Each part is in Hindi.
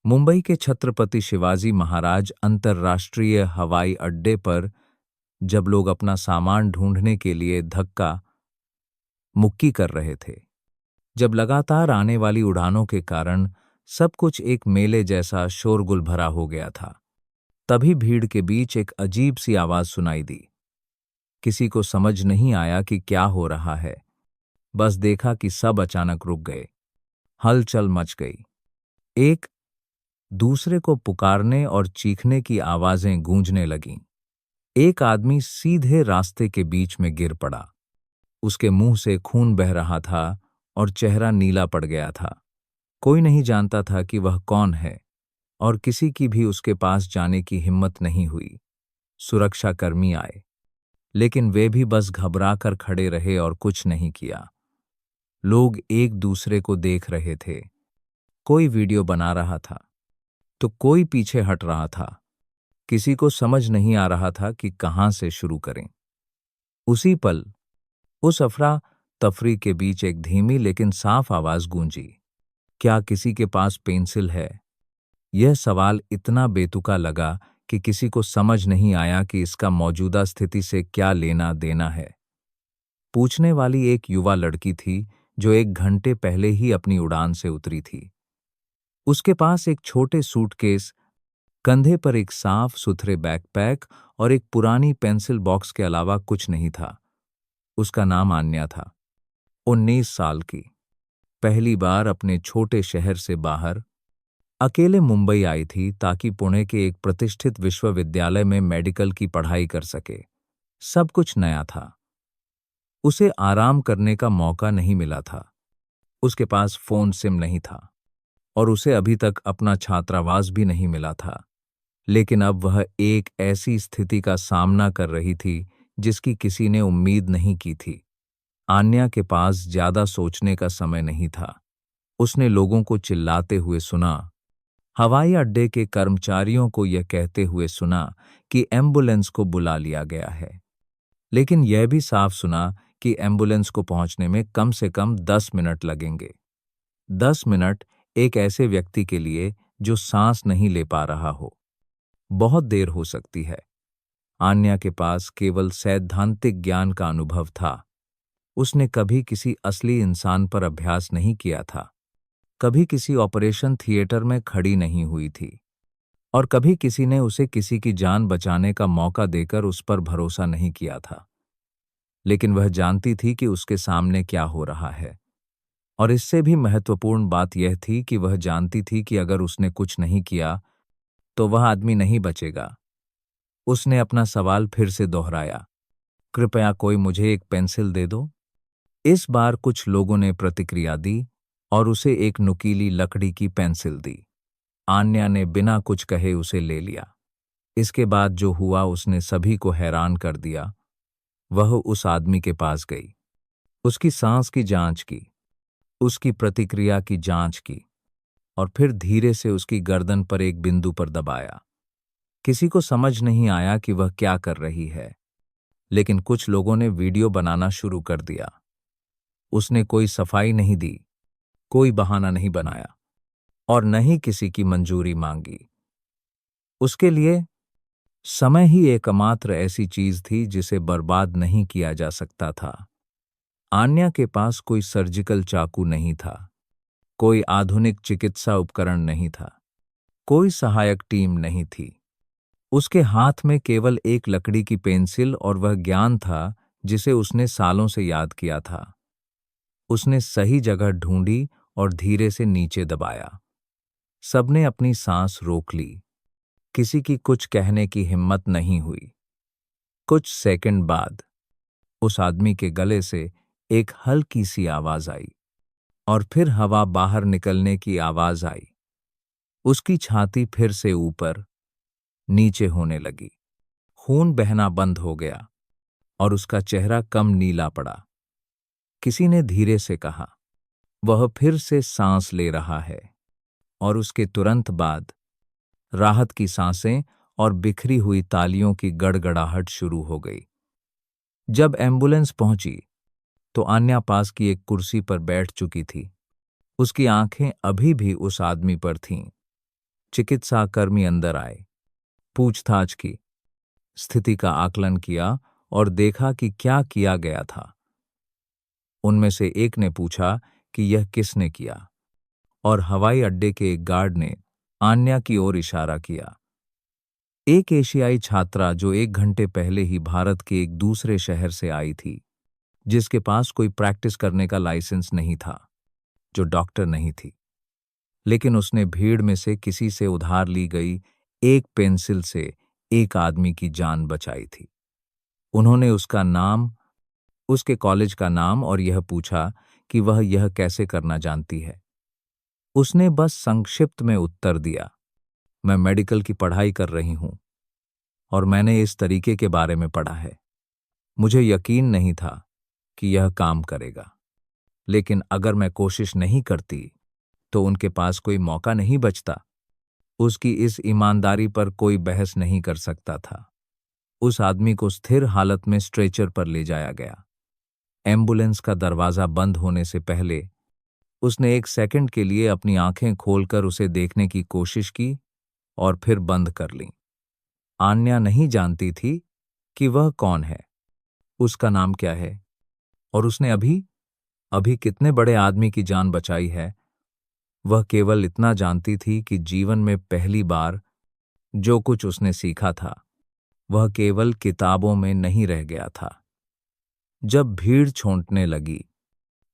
मुंबई के छत्रपति शिवाजी महाराज अंतर्राष्ट्रीय हवाई अड्डे पर जब लोग अपना सामान ढूंढने के लिए धक्का मुक्की कर रहे थे, जब लगातार आने वाली उड़ानों के कारण सब कुछ एक मेले जैसा शोरगुल भरा हो गया था, तभी भीड़ के बीच एक अजीब सी आवाज सुनाई दी। किसी को समझ नहीं आया कि क्या हो रहा है, बस देखा कि सब अचानक रुक गए। हलचल मच गई। एक दूसरे को पुकारने और चीखने की आवाजें गूंजने लगीं। एक आदमी सीधे रास्ते के बीच में गिर पड़ा। उसके मुंह से खून बह रहा था और चेहरा नीला पड़ गया था। कोई नहीं जानता था कि वह कौन है और किसी की भी उसके पास जाने की हिम्मत नहीं हुई। सुरक्षाकर्मी आए, लेकिन वे भी बस घबरा कर खड़े रहे और कुछ नहीं किया। लोग एक दूसरे को देख रहे थे। कोई वीडियो बना रहा था तो कोई पीछे हट रहा था। किसी को समझ नहीं आ रहा था कि कहां से शुरू करें। उसी पल उस अफरा तफरी के बीच एक धीमी लेकिन साफ आवाज गूंजी, क्या किसी के पास पेंसिल है? यह सवाल इतना बेतुका लगा कि किसी को समझ नहीं आया कि इसका मौजूदा स्थिति से क्या लेना देना है। पूछने वाली एक युवा लड़की थी जो 1 घंटे पहले ही अपनी उड़ान से उतरी थी। उसके पास एक छोटे सूटकेस, कंधे पर एक साफ सुथरे बैकपैक और एक पुरानी पेंसिल बॉक्स के अलावा कुछ नहीं था। उसका नाम आन्या था। 19 साल की, पहली बार अपने छोटे शहर से बाहर अकेले मुंबई आई थी ताकि पुणे के एक प्रतिष्ठित विश्वविद्यालय में मेडिकल की पढ़ाई कर सके। सब कुछ नया था। उसे आराम करने का मौका नहीं मिला था। उसके पास फोन सिम नहीं था और उसे अभी तक अपना छात्रावास भी नहीं मिला था। लेकिन अब वह एक ऐसी स्थिति का सामना कर रही थी जिसकी किसी ने उम्मीद नहीं की थी। आन्या के पास ज्यादा सोचने का समय नहीं था। उसने लोगों को चिल्लाते हुए सुना, हवाई अड्डे के कर्मचारियों को यह कहते हुए सुना कि एम्बुलेंस को बुला लिया गया है। लेकिन यह भी साफ सुना कि एम्बुलेंस को पहुंचने में कम से कम 10 मिनट लगेंगे। 10 मिनट एक ऐसे व्यक्ति के लिए जो सांस नहीं ले पा रहा हो, बहुत देर हो सकती है। आन्या के पास केवल सैद्धांतिक ज्ञान का अनुभव था। उसने कभी किसी असली इंसान पर अभ्यास नहीं किया था, कभी किसी ऑपरेशन थिएटर में खड़ी नहीं हुई थी और कभी किसी ने उसे किसी की जान बचाने का मौका देकर उस पर भरोसा नहीं किया था। लेकिन वह जानती थी कि उसके सामने क्या हो रहा है, और इससे भी महत्वपूर्ण बात यह थी कि वह जानती थी कि अगर उसने कुछ नहीं किया तो वह आदमी नहीं बचेगा। उसने अपना सवाल फिर से दोहराया, कृपया कोई मुझे एक पेंसिल दे दो। इस बार कुछ लोगों ने प्रतिक्रिया दी और उसे एक नुकीली लकड़ी की पेंसिल दी। आन्या ने बिना कुछ कहे उसे ले लिया। इसके बाद जो हुआ उसने सभी को हैरान कर दिया। वह उस आदमी के पास गई, उसकी सांस की जांच की, उसकी प्रतिक्रिया की जांच की और फिर धीरे से उसकी गर्दन पर एक बिंदु पर दबाया। किसी को समझ नहीं आया कि वह क्या कर रही है, लेकिन कुछ लोगों ने वीडियो बनाना शुरू कर दिया। उसने कोई सफाई नहीं दी, कोई बहाना नहीं बनाया और न ही किसी की मंजूरी मांगी। उसके लिए समय ही एकमात्र ऐसी चीज थी जिसे बर्बाद नहीं किया जा सकता था। आन्या के पास कोई सर्जिकल चाकू नहीं था, कोई आधुनिक चिकित्सा उपकरण नहीं था, कोई सहायक टीम नहीं थी। उसके हाथ में केवल एक लकड़ी की पेंसिल और वह ज्ञान था जिसे उसने सालों से याद किया था। उसने सही जगह ढूंढी और धीरे से नीचे दबाया। सबने अपनी सांस रोक ली। किसी की कुछ कहने की हिम्मत नहीं हुई। कुछ सेकंड बाद उस आदमी के गले से एक हल्की सी आवाज आई और फिर हवा बाहर निकलने की आवाज आई। उसकी छाती फिर से ऊपर नीचे होने लगी। खून बहना बंद हो गया और उसका चेहरा कम नीला पड़ा। किसी ने धीरे से कहा, वह फिर से सांस ले रहा है। और उसके तुरंत बाद राहत की सांसें और बिखरी हुई तालियों की गड़गड़ाहट शुरू हो गई। जब एम्बुलेंस पहुंची तो आन्या पास की एक कुर्सी पर बैठ चुकी थी। उसकी आंखें अभी भी उस आदमी पर थीं। चिकित्साकर्मी अंदर आए, पूछताछ की, स्थिति का आकलन किया और देखा कि क्या किया गया था। उनमें से एक ने पूछा कि यह किसने किया, और हवाई अड्डे के एक गार्ड ने आन्या की ओर इशारा किया। एक एशियाई छात्रा जो 1 घंटे पहले ही भारत के एक दूसरे शहर से आई थी, जिसके पास कोई प्रैक्टिस करने का लाइसेंस नहीं था, जो डॉक्टर नहीं थी, लेकिन उसने भीड़ में से किसी से उधार ली गई एक पेंसिल से एक आदमी की जान बचाई थी। उन्होंने उसका नाम, उसके कॉलेज का नाम और यह पूछा कि वह यह कैसे करना जानती है। उसने बस संक्षिप्त में उत्तर दिया, मैं मेडिकल की पढ़ाई कर रही हूं और मैंने इस तरीके के बारे में पढ़ा है। मुझे यकीन नहीं था कि यह काम करेगा, लेकिन अगर मैं कोशिश नहीं करती तो उनके पास कोई मौका नहीं बचता। उसकी इस ईमानदारी पर कोई बहस नहीं कर सकता था। उस आदमी को स्थिर हालत में स्ट्रेचर पर ले जाया गया। एम्बुलेंस का दरवाजा बंद होने से पहले उसने 1 सेकंड के लिए अपनी आंखें खोलकर उसे देखने की कोशिश की और फिर बंद कर लीं। आन्या नहीं जानती थी कि वह कौन है, उसका नाम क्या है, और उसने अभी अभी कितने बड़े आदमी की जान बचाई है। वह केवल इतना जानती थी कि जीवन में पहली बार जो कुछ उसने सीखा था वह केवल किताबों में नहीं रह गया था। जब भीड़ छूटने लगी,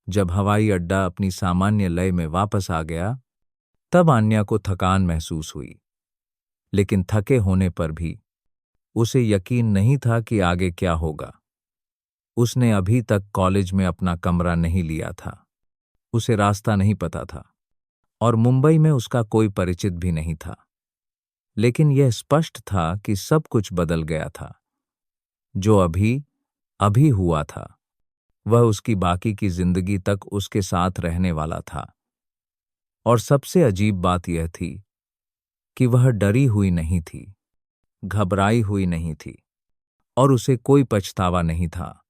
जब हवाई अड्डा अपनी सामान्य लय में वापस आ गया, तब आन्या को थकान महसूस हुई, लेकिन थके होने पर भी उसे यकीन नहीं था कि आगे क्या होगा। उसने अभी तक कॉलेज में अपना कमरा नहीं लिया था, उसे रास्ता नहीं पता था और मुंबई में उसका कोई परिचित भी नहीं था। लेकिन यह स्पष्ट था कि सब कुछ बदल गया था। जो अभी अभी हुआ था वह उसकी बाकी की जिंदगी तक उसके साथ रहने वाला था। और सबसे अजीब बात यह थी कि वह डरी हुई नहीं थी, घबराई हुई नहीं थी और उसे कोई पछतावा नहीं था।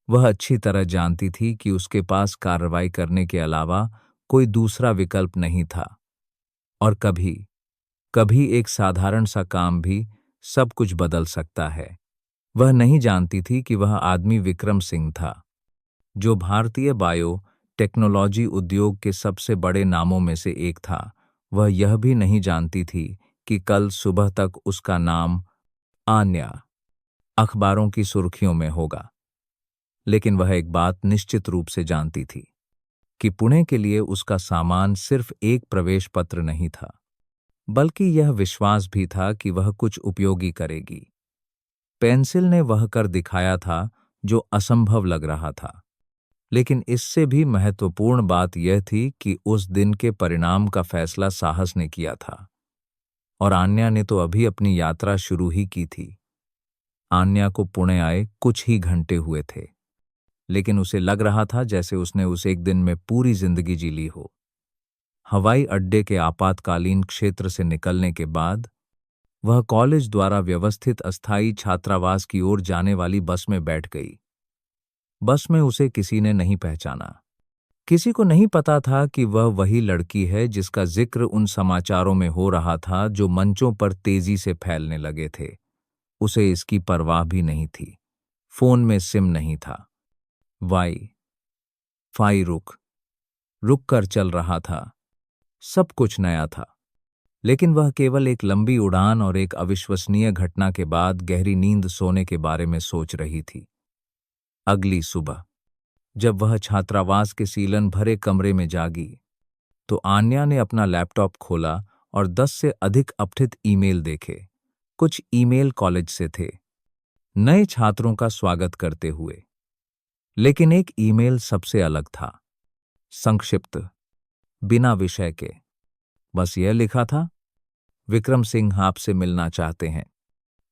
वह अच्छी तरह जानती थी कि उसके पास कार्रवाई करने के अलावा कोई दूसरा विकल्प नहीं था, और कभी कभी एक साधारण सा काम भी सब कुछ बदल सकता है। वह नहीं जानती थी कि वह आदमी विक्रम सिंह था, जो भारतीय बायो टेक्नोलॉजी उद्योग के सबसे बड़े नामों में से एक था। वह यह भी नहीं जानती थी कि कल सुबह तक उसका नाम आन्या अखबारों की सुर्खियों में होगा। लेकिन वह एक बात निश्चित रूप से जानती थी कि पुणे के लिए उसका सामान सिर्फ एक प्रवेश पत्र नहीं था, बल्कि यह विश्वास भी था कि वह कुछ उपयोगी करेगी। पेंसिल ने वह कर दिखाया था जो असंभव लग रहा था, लेकिन इससे भी महत्वपूर्ण बात यह थी कि उस दिन के परिणाम का फैसला साहस ने किया था, और आन्या ने तो अभी अपनी यात्रा शुरू ही की थी। आन्या को पुणे आए कुछ ही घंटे हुए थे, लेकिन उसे लग रहा था जैसे उसने उस एक दिन में पूरी जिंदगी जी ली हो। हवाई अड्डे के आपातकालीन क्षेत्र से निकलने के बाद वह कॉलेज द्वारा व्यवस्थित अस्थायी छात्रावास की ओर जाने वाली बस में बैठ गई। बस में उसे किसी ने नहीं पहचाना। किसी को नहीं पता था कि वह वही लड़की है जिसका जिक्र उन समाचारों में हो रहा था जो मंचों पर तेजी से फैलने लगे थे। उसे इसकी परवाह भी नहीं थी। फोन में सिम नहीं था। वाई फाई रुक कर चल रहा था। सब कुछ नया था, लेकिन वह केवल एक लंबी उड़ान और एक अविश्वसनीय घटना के बाद गहरी नींद सोने के बारे में सोच रही थी। अगली सुबह जब वह छात्रावास के सीलन भरे कमरे में जागी, तो आन्या ने अपना लैपटॉप खोला और 10 से अधिक अपठित ईमेल देखे। कुछ ईमेल कॉलेज से थे, नए छात्रों का स्वागत करते हुए, लेकिन एक ईमेल सबसे अलग था। संक्षिप्त, बिना विषय के। बस यह लिखा था, विक्रम सिंह आपसे मिलना चाहते हैं।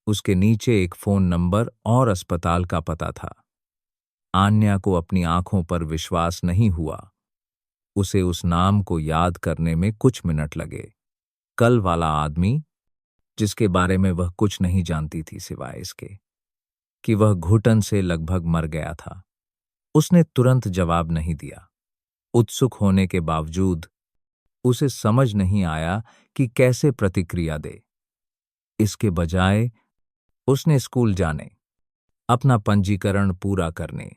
उसके नीचे एक फोन नंबर और अस्पताल का पता था। आन्या को अपनी आंखों पर विश्वास नहीं हुआ। उसे उस नाम को याद करने में कुछ मिनट लगे। कल वाला आदमी, जिसके बारे में वह कुछ नहीं जानती थी सिवाय इसके कि वह घुटन से लगभग मर गया था। उसने तुरंत जवाब नहीं दिया। उत्सुक होने के बावजूद उसे समझ नहीं आया कि कैसे प्रतिक्रिया दे। इसके बजाय उसने स्कूल जाने, अपना पंजीकरण पूरा करने,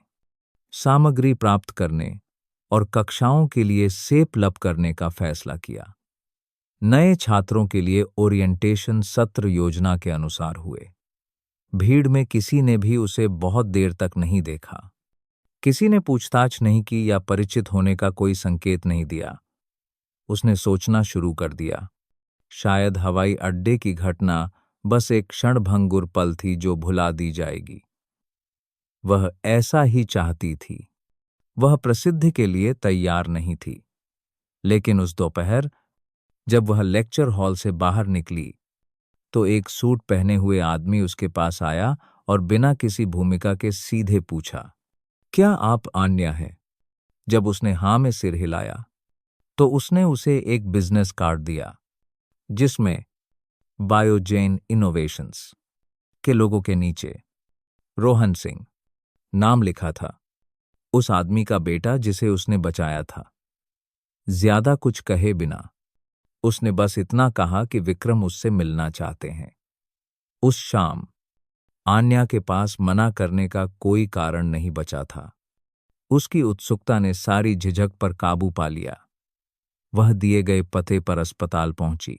सामग्री प्राप्त करने और कक्षाओं के लिए सेप लब करने का फैसला किया। नए छात्रों के लिए ओरिएंटेशन सत्र योजना के अनुसार हुए। भीड़ में किसी ने भी उसे बहुत देर तक नहीं देखा। किसी ने पूछताछ नहीं की या परिचित होने का कोई संकेत नहीं दिया। उसने सोचना शुरू कर दिया। शायद हवाई अड्डे की घटना बस एक क्षणभंगुर पल थी जो भुला दी जाएगी। वह ऐसा ही चाहती थी। वह प्रसिद्धि के लिए तैयार नहीं थी। लेकिन उस दोपहर जब वह लेक्चर हॉल से बाहर निकली तो एक सूट पहने हुए आदमी उसके पास आया और बिना किसी भूमिका के सीधे पूछा, क्या आप आन्या हैं? जब उसने हाँ में सिर हिलाया तो उसने उसे एक बिजनेस कार्ड दिया जिसमें बायोजेन इनोवेशंस के लोगों के नीचे रोहन सिंह नाम लिखा था, उस आदमी का बेटा जिसे उसने बचाया था। ज्यादा कुछ कहे बिना उसने बस इतना कहा कि विक्रम उससे मिलना चाहते हैं। उस शाम आन्या के पास मना करने का कोई कारण नहीं बचा था। उसकी उत्सुकता ने सारी झिझक पर काबू पा लिया। वह दिए गए पते पर अस्पताल पहुंची।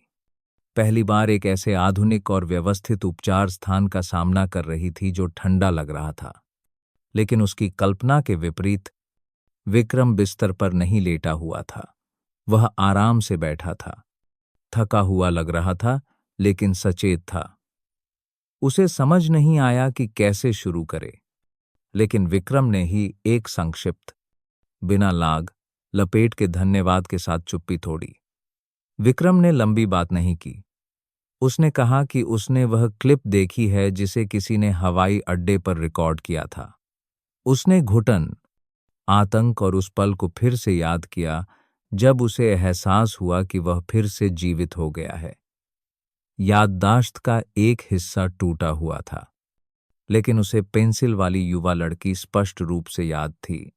पहली बार एक ऐसे आधुनिक और व्यवस्थित उपचार स्थान का सामना कर रही थी जो ठंडा लग रहा था। लेकिन उसकी कल्पना के विपरीत विक्रम बिस्तर पर नहीं लेटा हुआ था। वह आराम से बैठा था, थका हुआ लग रहा था लेकिन सचेत था। उसे समझ नहीं आया कि कैसे शुरू करे, लेकिन विक्रम ने ही एक संक्षिप्त, बिना लाग लपेट के धन्यवाद के साथ चुप्पी तोड़ी। विक्रम ने लंबी बात नहीं की। उसने कहा कि उसने वह क्लिप देखी है जिसे किसी ने हवाई अड्डे पर रिकॉर्ड किया था। उसने घुटन, आतंक और उस पल को फिर से याद किया जब उसे एहसास हुआ कि वह फिर से जीवित हो गया है। याददाश्त का एक हिस्सा टूटा हुआ था, लेकिन उसे पेंसिल वाली युवा लड़की स्पष्ट रूप से याद थी।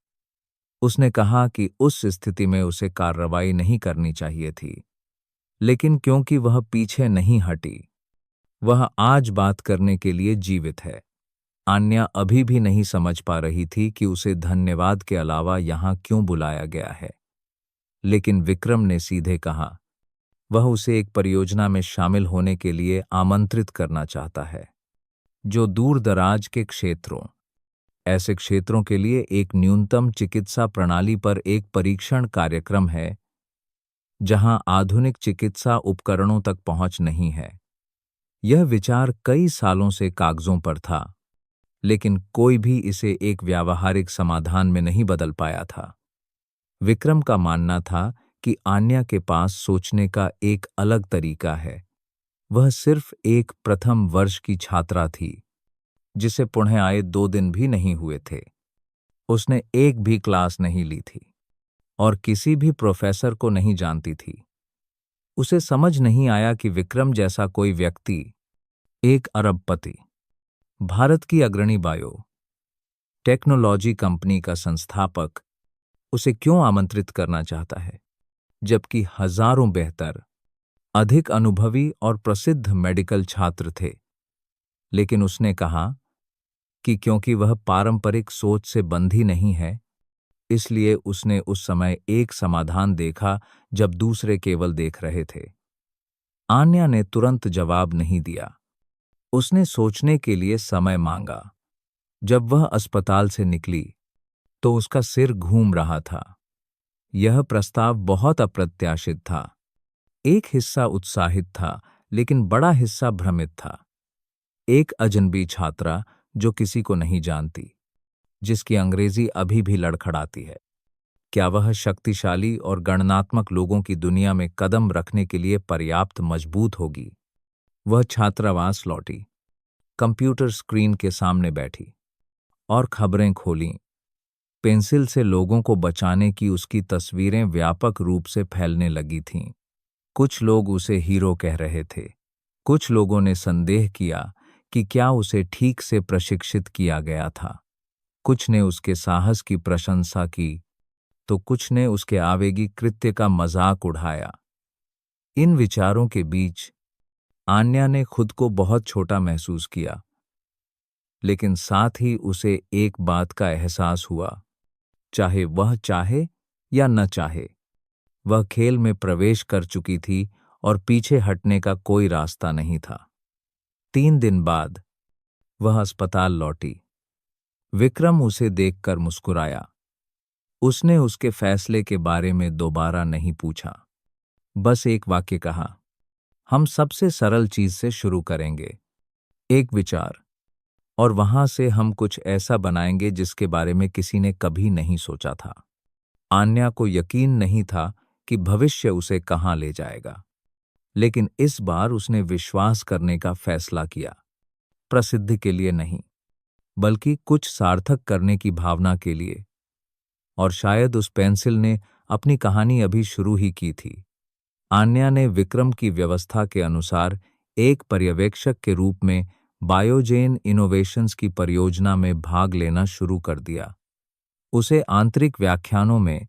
उसने कहा कि उस स्थिति में उसे कार्रवाई नहीं करनी चाहिए थी, लेकिन क्योंकि वह पीछे नहीं हटी, वह आज बात करने के लिए जीवित है। आन्या अभी भी नहीं समझ पा रही थी कि उसे धन्यवाद के अलावा यहां क्यों बुलाया गया है। लेकिन विक्रम ने सीधे कहा, वह उसे एक परियोजना में शामिल होने के लिए आमंत्रित करना चाहता है, जो दूर दराज के क्षेत्रों, ऐसे क्षेत्रों के लिए एक न्यूनतम चिकित्सा प्रणाली पर एक परीक्षण कार्यक्रम है जहां आधुनिक चिकित्सा उपकरणों तक पहुंच नहीं है। यह विचार कई सालों से कागजों पर था, लेकिन कोई भी इसे एक व्यावहारिक समाधान में नहीं बदल पाया था। विक्रम का मानना था कि आन्या के पास सोचने का एक अलग तरीका है। वह सिर्फ एक प्रथम वर्ष की छात्रा थी जिसे पुणे आए 2 दिन भी नहीं हुए थे। उसने एक भी क्लास नहीं ली थी और किसी भी प्रोफेसर को नहीं जानती थी। उसे समझ नहीं आया कि विक्रम जैसा कोई व्यक्ति, एक अरबपति, भारत की अग्रणी बायो टेक्नोलॉजी कंपनी का संस्थापक, उसे क्यों आमंत्रित करना चाहता है, जबकि हजारों बेहतर, अधिक अनुभवी और प्रसिद्ध मेडिकल छात्र थे। लेकिन उसने कहा कि क्योंकि वह पारंपरिक सोच से बंधी नहीं है, इसलिए उसने उस समय एक समाधान देखा जब दूसरे केवल देख रहे थे। आन्या ने तुरंत जवाब नहीं दिया। उसने सोचने के लिए समय मांगा। जब वह अस्पताल से निकली तो उसका सिर घूम रहा था। यह प्रस्ताव बहुत अप्रत्याशित था। एक हिस्सा उत्साहित था, लेकिन बड़ा हिस्सा भ्रमित था। एक अजनबी छात्रा जो किसी को नहीं जानती, जिसकी अंग्रेजी अभी भी लड़खड़ाती है, क्या वह शक्तिशाली और गणनात्मक लोगों की दुनिया में कदम रखने के लिए पर्याप्त मजबूत होगी? वह छात्रावास लौटी, कंप्यूटर स्क्रीन के सामने बैठी और खबरें खोलीं। पेंसिल से लोगों को बचाने की उसकी तस्वीरें व्यापक रूप से फैलने लगी थीं। कुछ लोग उसे हीरो कह रहे थे। कुछ लोगों ने संदेह किया कि क्या उसे ठीक से प्रशिक्षित किया गया था। कुछ ने उसके साहस की प्रशंसा की, तो कुछ ने उसके आवेगी कृत्य का मजाक उड़ाया। इन विचारों के बीच आन्या ने खुद को बहुत छोटा महसूस किया, लेकिन साथ ही उसे एक बात का एहसास हुआ, चाहे वह चाहे या न चाहे, वह खेल में प्रवेश कर चुकी थी और पीछे हटने का कोई रास्ता नहीं था। 3 दिन बाद वह अस्पताल लौटी। विक्रम उसे देखकर मुस्कुराया। उसने उसके फैसले के बारे में दोबारा नहीं पूछा, बस एक वाक्य कहा, हम सबसे सरल चीज से शुरू करेंगे, एक विचार, और वहां से हम कुछ ऐसा बनाएंगे जिसके बारे में किसी ने कभी नहीं सोचा था। आन्या को यकीन नहीं था कि भविष्य उसे कहां ले जाएगा, लेकिन इस बार उसने विश्वास करने का फैसला किया, प्रसिद्धि के लिए नहीं, बल्कि कुछ सार्थक करने की भावना के लिए। और शायद उस पेंसिल ने अपनी कहानी अभी शुरू ही की थी। आन्या ने विक्रम की व्यवस्था के अनुसार एक पर्यवेक्षक के रूप में बायोजेन इनोवेशंस की परियोजना में भाग लेना शुरू कर दिया। उसे आंतरिक व्याख्यानों में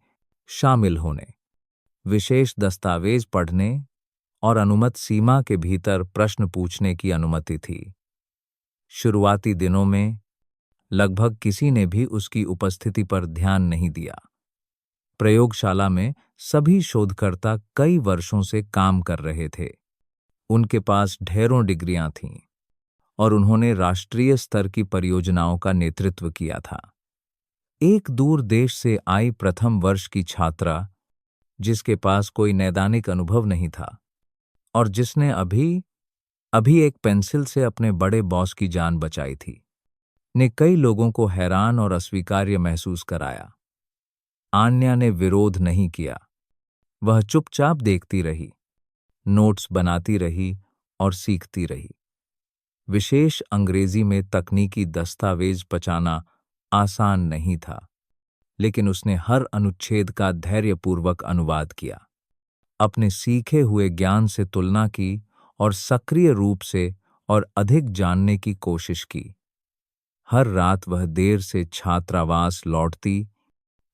शामिल होने, विशेष दस्तावेज पढ़ने और अनुमत सीमा के भीतर प्रश्न पूछने की अनुमति थी। शुरुआती दिनों में लगभग किसी ने भी उसकी उपस्थिति पर ध्यान नहीं दिया। प्रयोगशाला में सभी शोधकर्ता कई वर्षों से काम कर रहे थे। उनके पास ढेरों डिग्रियां थीं और उन्होंने राष्ट्रीय स्तर की परियोजनाओं का नेतृत्व किया था। एक दूर देश से आई प्रथम वर्ष की छात्रा, जिसके पास कोई नैदानिक अनुभव नहीं था और जिसने अभी अभी एक पेंसिल से अपने बड़े बॉस की जान बचाई थी, ने कई लोगों को हैरान और अस्वीकार्य महसूस कराया। आन्या ने विरोध नहीं किया। वह चुपचाप देखती रही, नोट्स बनाती रही और सीखती रही। विशेष अंग्रेजी में तकनीकी दस्तावेज पचाना आसान नहीं था, लेकिन उसने हर अनुच्छेद का धैर्यपूर्वक अनुवाद किया, अपने सीखे हुए ज्ञान से तुलना की और सक्रिय रूप से और अधिक जानने की कोशिश की। हर रात वह देर से छात्रावास लौटती,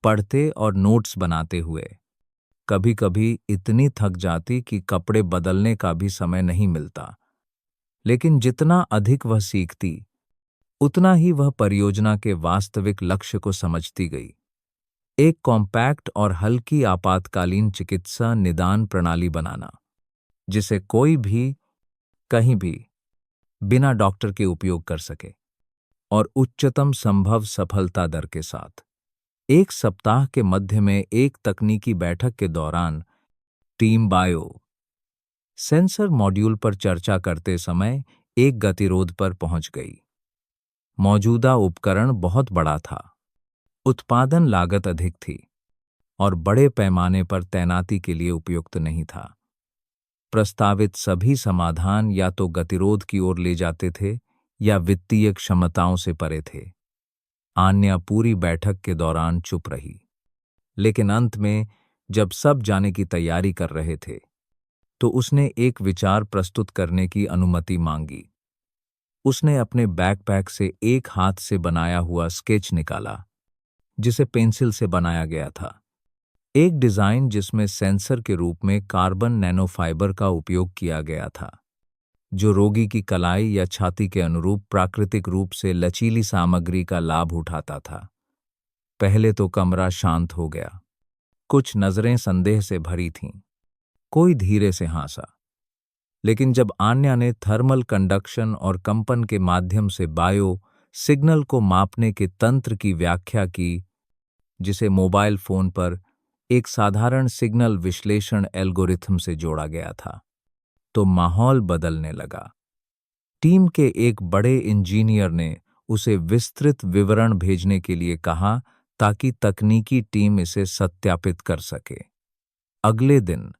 पढ़ते और नोट्स बनाते हुए। कभी-कभी इतनी थक जाती कि कपड़े बदलने का भी समय नहीं मिलता। लेकिन जितना अधिक वह सीखती, उतना ही वह परियोजना के वास्तविक लक्ष्य को समझती गई। एक कॉम्पैक्ट और हल्की आपातकालीन चिकित्सा निदान प्रणाली बनाना, जिसे कोई भी, कहीं भी, बिना डॉक्टर के उपयोग कर सके, और उच्चतम संभव सफलता दर के साथ। एक सप्ताह के मध्य में एक तकनीकी बैठक के दौरान टीम बायो सेंसर मॉड्यूल पर चर्चा करते समय एक गतिरोध पर पहुंच गई। मौजूदा उपकरण बहुत बड़ा था, उत्पादन लागत अधिक थी और बड़े पैमाने पर तैनाती के लिए उपयुक्त नहीं था। प्रस्तावित सभी समाधान या तो गतिरोध की ओर ले जाते थे या वित्तीय क्षमताओं से परे थे। आन्या पूरी बैठक के दौरान चुप रही, लेकिन अंत में जब सब जाने की तैयारी कर रहे थे, तो उसने एक विचार प्रस्तुत करने की अनुमति मांगी। उसने अपने बैकपैक से एक हाथ से बनाया हुआ स्केच निकाला, जिसे पेंसिल से बनाया गया था। एक डिजाइन जिसमें सेंसर के रूप में कार्बन नैनोफाइबर का उपयोग किया गया था, जो रोगी की कलाई या छाती के अनुरूप प्राकृतिक रूप से लचीली सामग्री का लाभ उठाता था। पहले तो कमरा शांत हो गया। कुछ नजरें संदेह से भरी थीं। कोई धीरे से हंसा। लेकिन जब आन्या ने थर्मल कंडक्शन और कंपन के माध्यम से बायो सिग्नल को मापने के तंत्र की व्याख्या की, जिसे मोबाइल फोन पर एक साधारण सिग्नल विश्लेषण एल्गोरिथम से जोड़ा गया था, तो माहौल बदलने लगा। टीम के एक बड़े इंजीनियर ने उसे विस्तृत विवरण भेजने के लिए कहा ताकि तकनीकी टीम इसे सत्यापित कर सके। अगले दिन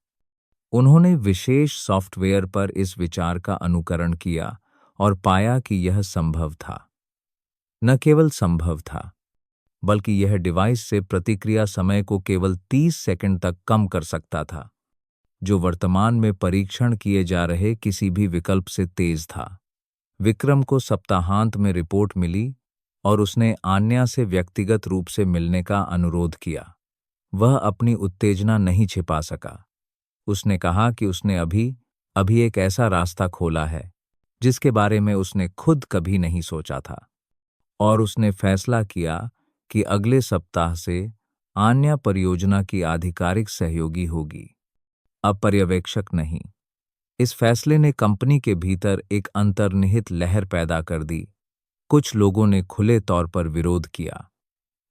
उन्होंने विशेष सॉफ्टवेयर पर इस विचार का अनुकरण किया और पाया कि यह संभव था। न केवल संभव था, बल्कि यह डिवाइस से प्रतिक्रिया समय को केवल 30 सेकंड तक कम कर सकता था, जो वर्तमान में परीक्षण किए जा रहे किसी भी विकल्प से तेज था। विक्रम को सप्ताहांत में रिपोर्ट मिली और उसने आन्या से व्यक्तिगत रूप से मिलने का अनुरोध किया। वह अपनी उत्तेजना नहीं छिपा सका। उसने कहा कि उसने अभी अभी एक ऐसा रास्ता खोला है जिसके बारे में उसने खुद कभी नहीं सोचा था, और उसने फैसला किया कि अगले सप्ताह से आन्या परियोजना की आधिकारिक सहयोगी होगी, अब पर्यवेक्षक नहीं। इस फैसले ने कंपनी के भीतर एक अंतर्निहित लहर पैदा कर दी। कुछ लोगों ने खुले तौर पर विरोध किया।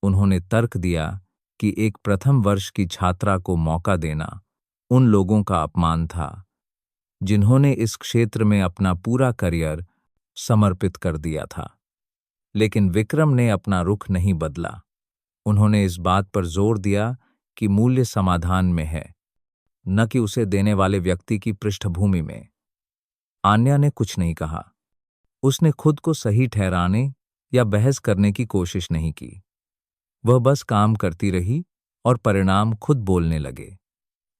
उन्होंने तर्क दिया कि एक प्रथम वर्ष की छात्रा को मौका देना उन लोगों का अपमान था जिन्होंने इस क्षेत्र में अपना पूरा करियर समर्पित कर दिया था। लेकिन विक्रम ने अपना रुख नहीं बदला। उन्होंने इस बात पर जोर दिया कि मूल्य समाधान में है, न कि उसे देने वाले व्यक्ति की पृष्ठभूमि में। आन्या ने कुछ नहीं कहा। उसने खुद को सही ठहराने या बहस करने की कोशिश नहीं की। वह बस काम करती रही और परिणाम खुद बोलने लगे।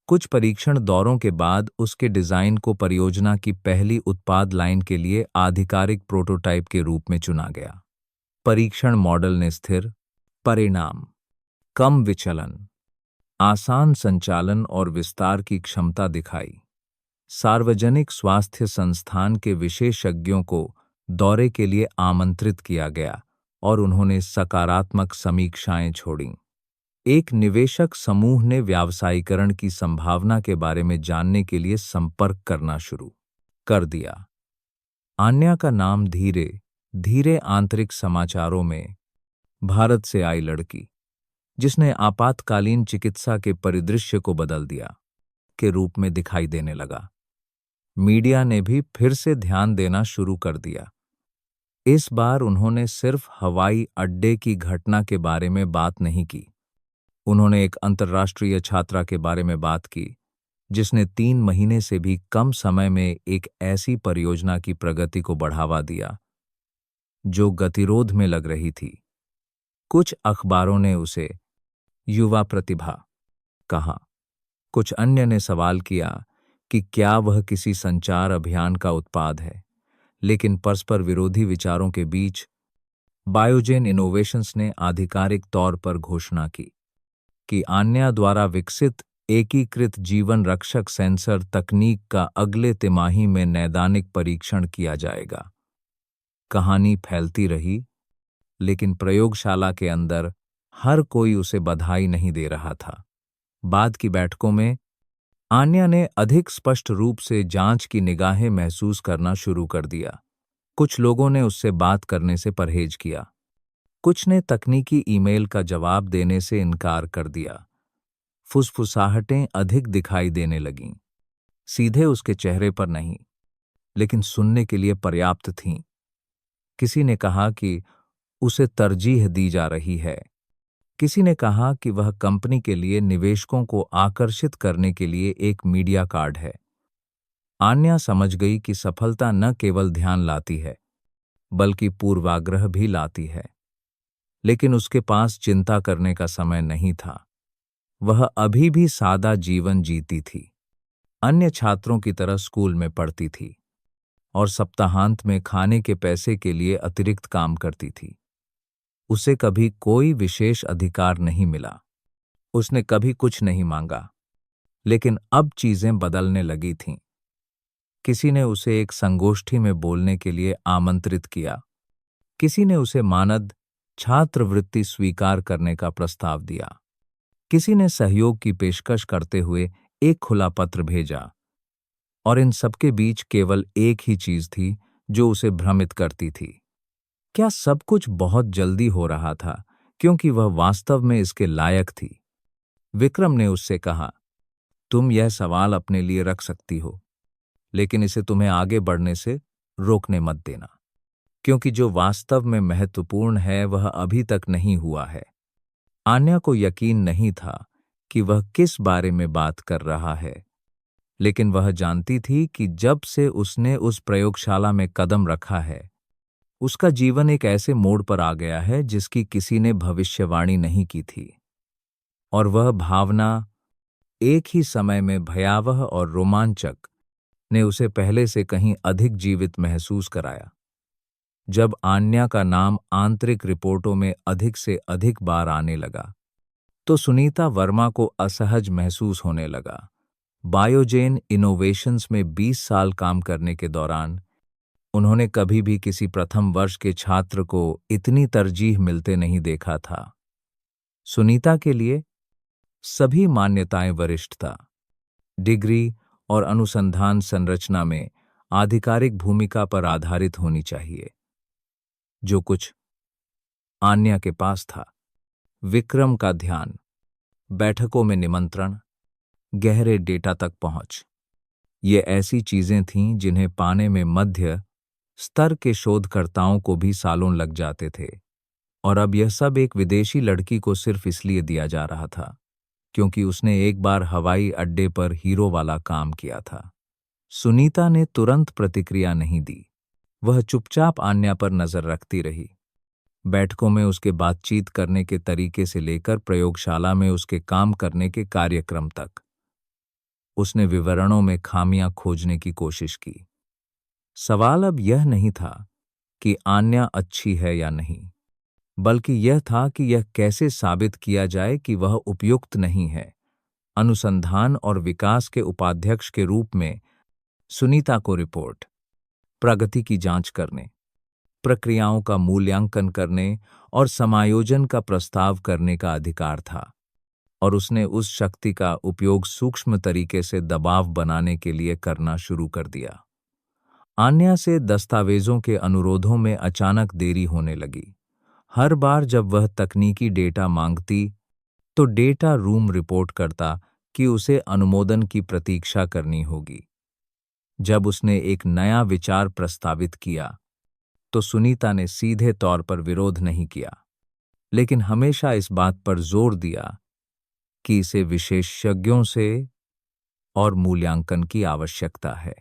कुछ परीक्षण दौरों के बाद उसके डिजाइन को परियोजना की पहली उत्पाद लाइन के लिए आधिकारिक प्रोटोटाइप के रूप में चुना गया। परीक्षण मॉडल ने स्थिर परिणाम, कम विचलन, आसान संचालन और विस्तार की क्षमता दिखाई। सार्वजनिक स्वास्थ्य संस्थान के विशेषज्ञों को दौरे के लिए आमंत्रित किया गया और उन्होंने सकारात्मक समीक्षाएं छोड़ीं। एक निवेशक समूह ने व्यावसायीकरण की संभावना के बारे में जानने के लिए संपर्क करना शुरू कर दिया। आन्या का नाम धीरे धीरे आंतरिक समाचारों में भारत से आई लड़की जिसने आपातकालीन चिकित्सा के परिदृश्य को बदल दिया के रूप में दिखाई देने लगा। मीडिया ने भी फिर से ध्यान देना शुरू कर दिया। इस बार उन्होंने सिर्फ हवाई अड्डे की घटना के बारे में बात नहीं की। उन्होंने एक अंतर्राष्ट्रीय छात्रा के बारे में बात की जिसने 3 महीने से भी कम समय में एक ऐसी परियोजना की प्रगति को बढ़ावा दिया जो गतिरोध में लग रही थी। कुछ अखबारों ने उसे युवा प्रतिभा कहा। कुछ अन्य ने सवाल किया कि क्या वह किसी संचार अभियान का उत्पाद है। लेकिन परस्पर विरोधी विचारों के बीच बायोजेन इनोवेशंस ने आधिकारिक तौर पर घोषणा की कि आन्या द्वारा विकसित एकीकृत जीवन रक्षक सेंसर तकनीक का अगले तिमाही में नैदानिक परीक्षण किया जाएगा। कहानी फैलती रही, लेकिन प्रयोगशाला के अंदर हर कोई उसे बधाई नहीं दे रहा था। बाद की बैठकों में आन्या ने अधिक स्पष्ट रूप से जांच की निगाहें महसूस करना शुरू कर दिया। कुछ लोगों ने उससे बात करने से परहेज किया। कुछ ने तकनीकी ईमेल का जवाब देने से इनकार कर दिया। फुसफुसाहटें अधिक दिखाई देने लगीं, सीधे उसके चेहरे पर नहीं, लेकिन सुनने के लिए पर्याप्त थीं। किसी ने कहा कि उसे तरजीह दी जा रही है। किसी ने कहा कि वह कंपनी के लिए निवेशकों को आकर्षित करने के लिए एक मीडिया कार्ड है। आन्या समझ गई कि सफलता न केवल ध्यान लाती है, बल्कि पूर्वाग्रह भी लाती है। लेकिन उसके पास चिंता करने का समय नहीं था। वह अभी भी सादा जीवन जीती थी। अन्य छात्रों की तरह स्कूल में पढ़ती थी और सप्ताहांत में खाने के पैसे के लिए अतिरिक्त काम करती थी। उसे कभी कोई विशेष अधिकार नहीं मिला। उसने कभी कुछ नहीं मांगा। लेकिन अब चीजें बदलने लगी थीं। किसी ने उसे एक संगोष्ठी में बोलने के लिए आमंत्रित किया। किसी ने उसे मानद छात्रवृत्ति स्वीकार करने का प्रस्ताव दिया। किसी ने सहयोग की पेशकश करते हुए एक खुला पत्र भेजा। और इन सबके बीच केवल एक ही चीज थी जो उसे भ्रमित करती थी। क्या सब कुछ बहुत जल्दी हो रहा था क्योंकि वह वास्तव में इसके लायक थी? विक्रम ने उससे कहा, तुम यह सवाल अपने लिए रख सकती हो, लेकिन इसे तुम्हें आगे बढ़ने से रोकने मत देना, क्योंकि जो वास्तव में महत्वपूर्ण है वह अभी तक नहीं हुआ है। आन्या को यकीन नहीं था कि वह किस बारे में बात कर रहा है, लेकिन वह जानती थी कि जब से उसने उस प्रयोगशाला में कदम रखा है, उसका जीवन एक ऐसे मोड़ पर आ गया है जिसकी किसी ने भविष्यवाणी नहीं की थी। और वह भावना एक ही समय में भयावह और रोमांचक ने उसे पहले से कहीं अधिक जीवित महसूस कराया। जब आन्या का नाम आंतरिक रिपोर्टों में अधिक से अधिक बार आने लगा, तो सुनीता वर्मा को असहज महसूस होने लगा। बायोजेन इनोवेशंस में 20 साल काम करने के दौरान उन्होंने कभी भी किसी प्रथम वर्ष के छात्र को इतनी तरजीह मिलते नहीं देखा था। सुनीता के लिए सभी मान्यताएं वरिष्ठता, डिग्री और अनुसंधान संरचना में आधिकारिक भूमिका पर आधारित होनी चाहिए। जो कुछ आन्या के पास था, विक्रम का ध्यान, बैठकों में निमंत्रण, गहरे डेटा तक पहुंच, ये ऐसी चीजें थीं जिन्हें पाने में मध्य स्तर के शोधकर्ताओं को भी सालों लग जाते थे। और अब यह सब एक विदेशी लड़की को सिर्फ इसलिए दिया जा रहा था क्योंकि उसने एक बार हवाई अड्डे पर हीरो वाला काम किया था। सुनीता ने तुरंत प्रतिक्रिया नहीं दी। वह चुपचाप आन्या पर नजर रखती रही। बैठकों में उसके बातचीत करने के तरीके से लेकर प्रयोगशाला में उसके काम करने के कार्यक्रम तक उसने विवरणों में खामियां खोजने की कोशिश की। सवाल अब यह नहीं था कि आन्या अच्छी है या नहीं, बल्कि यह था कि यह कैसे साबित किया जाए कि वह उपयुक्त नहीं है। अनुसंधान और विकास के उपाध्यक्ष के रूप में सुनीता को रिपोर्ट, प्रगति की जांच करने, प्रक्रियाओं का मूल्यांकन करने और समायोजन का प्रस्ताव करने का अधिकार था, और उसने उस शक्ति का उपयोग सूक्ष्म तरीके से दबाव बनाने के लिए करना शुरू कर दिया। आन्या से दस्तावेजों के अनुरोधों में अचानक देरी होने लगी। हर बार जब वह तकनीकी डेटा मांगती तो डेटा रूम रिपोर्ट करता कि उसे अनुमोदन की प्रतीक्षा करनी होगी। जब उसने एक नया विचार प्रस्तावित किया तो सुनीता ने सीधे तौर पर विरोध नहीं किया, लेकिन हमेशा इस बात पर जोर दिया कि इसे विशेषज्ञों से और मूल्यांकन की आवश्यकता है।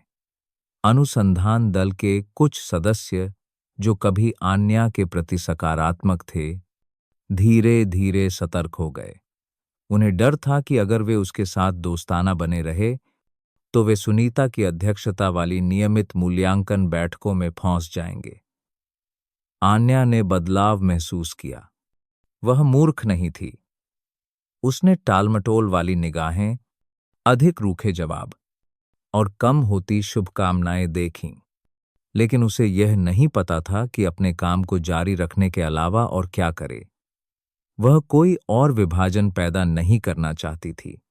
अनुसंधान दल के कुछ सदस्य जो कभी आन्या के प्रति सकारात्मक थे, धीरे धीरे सतर्क हो गए। उन्हें डर था कि अगर वे उसके साथ दोस्ताना बने रहे तो वे सुनीता की अध्यक्षता वाली नियमित मूल्यांकन बैठकों में फंस जाएंगे। आन्या ने बदलाव महसूस किया। वह मूर्ख नहीं थी। उसने टालमटोल वाली निगाहें, अधिक रूखे जवाब और कम होती शुभकामनाएं देखीं, लेकिन उसे यह नहीं पता था कि अपने काम को जारी रखने के अलावा और क्या करे। वह कोई और विभाजन पैदा नहीं करना चाहती थी।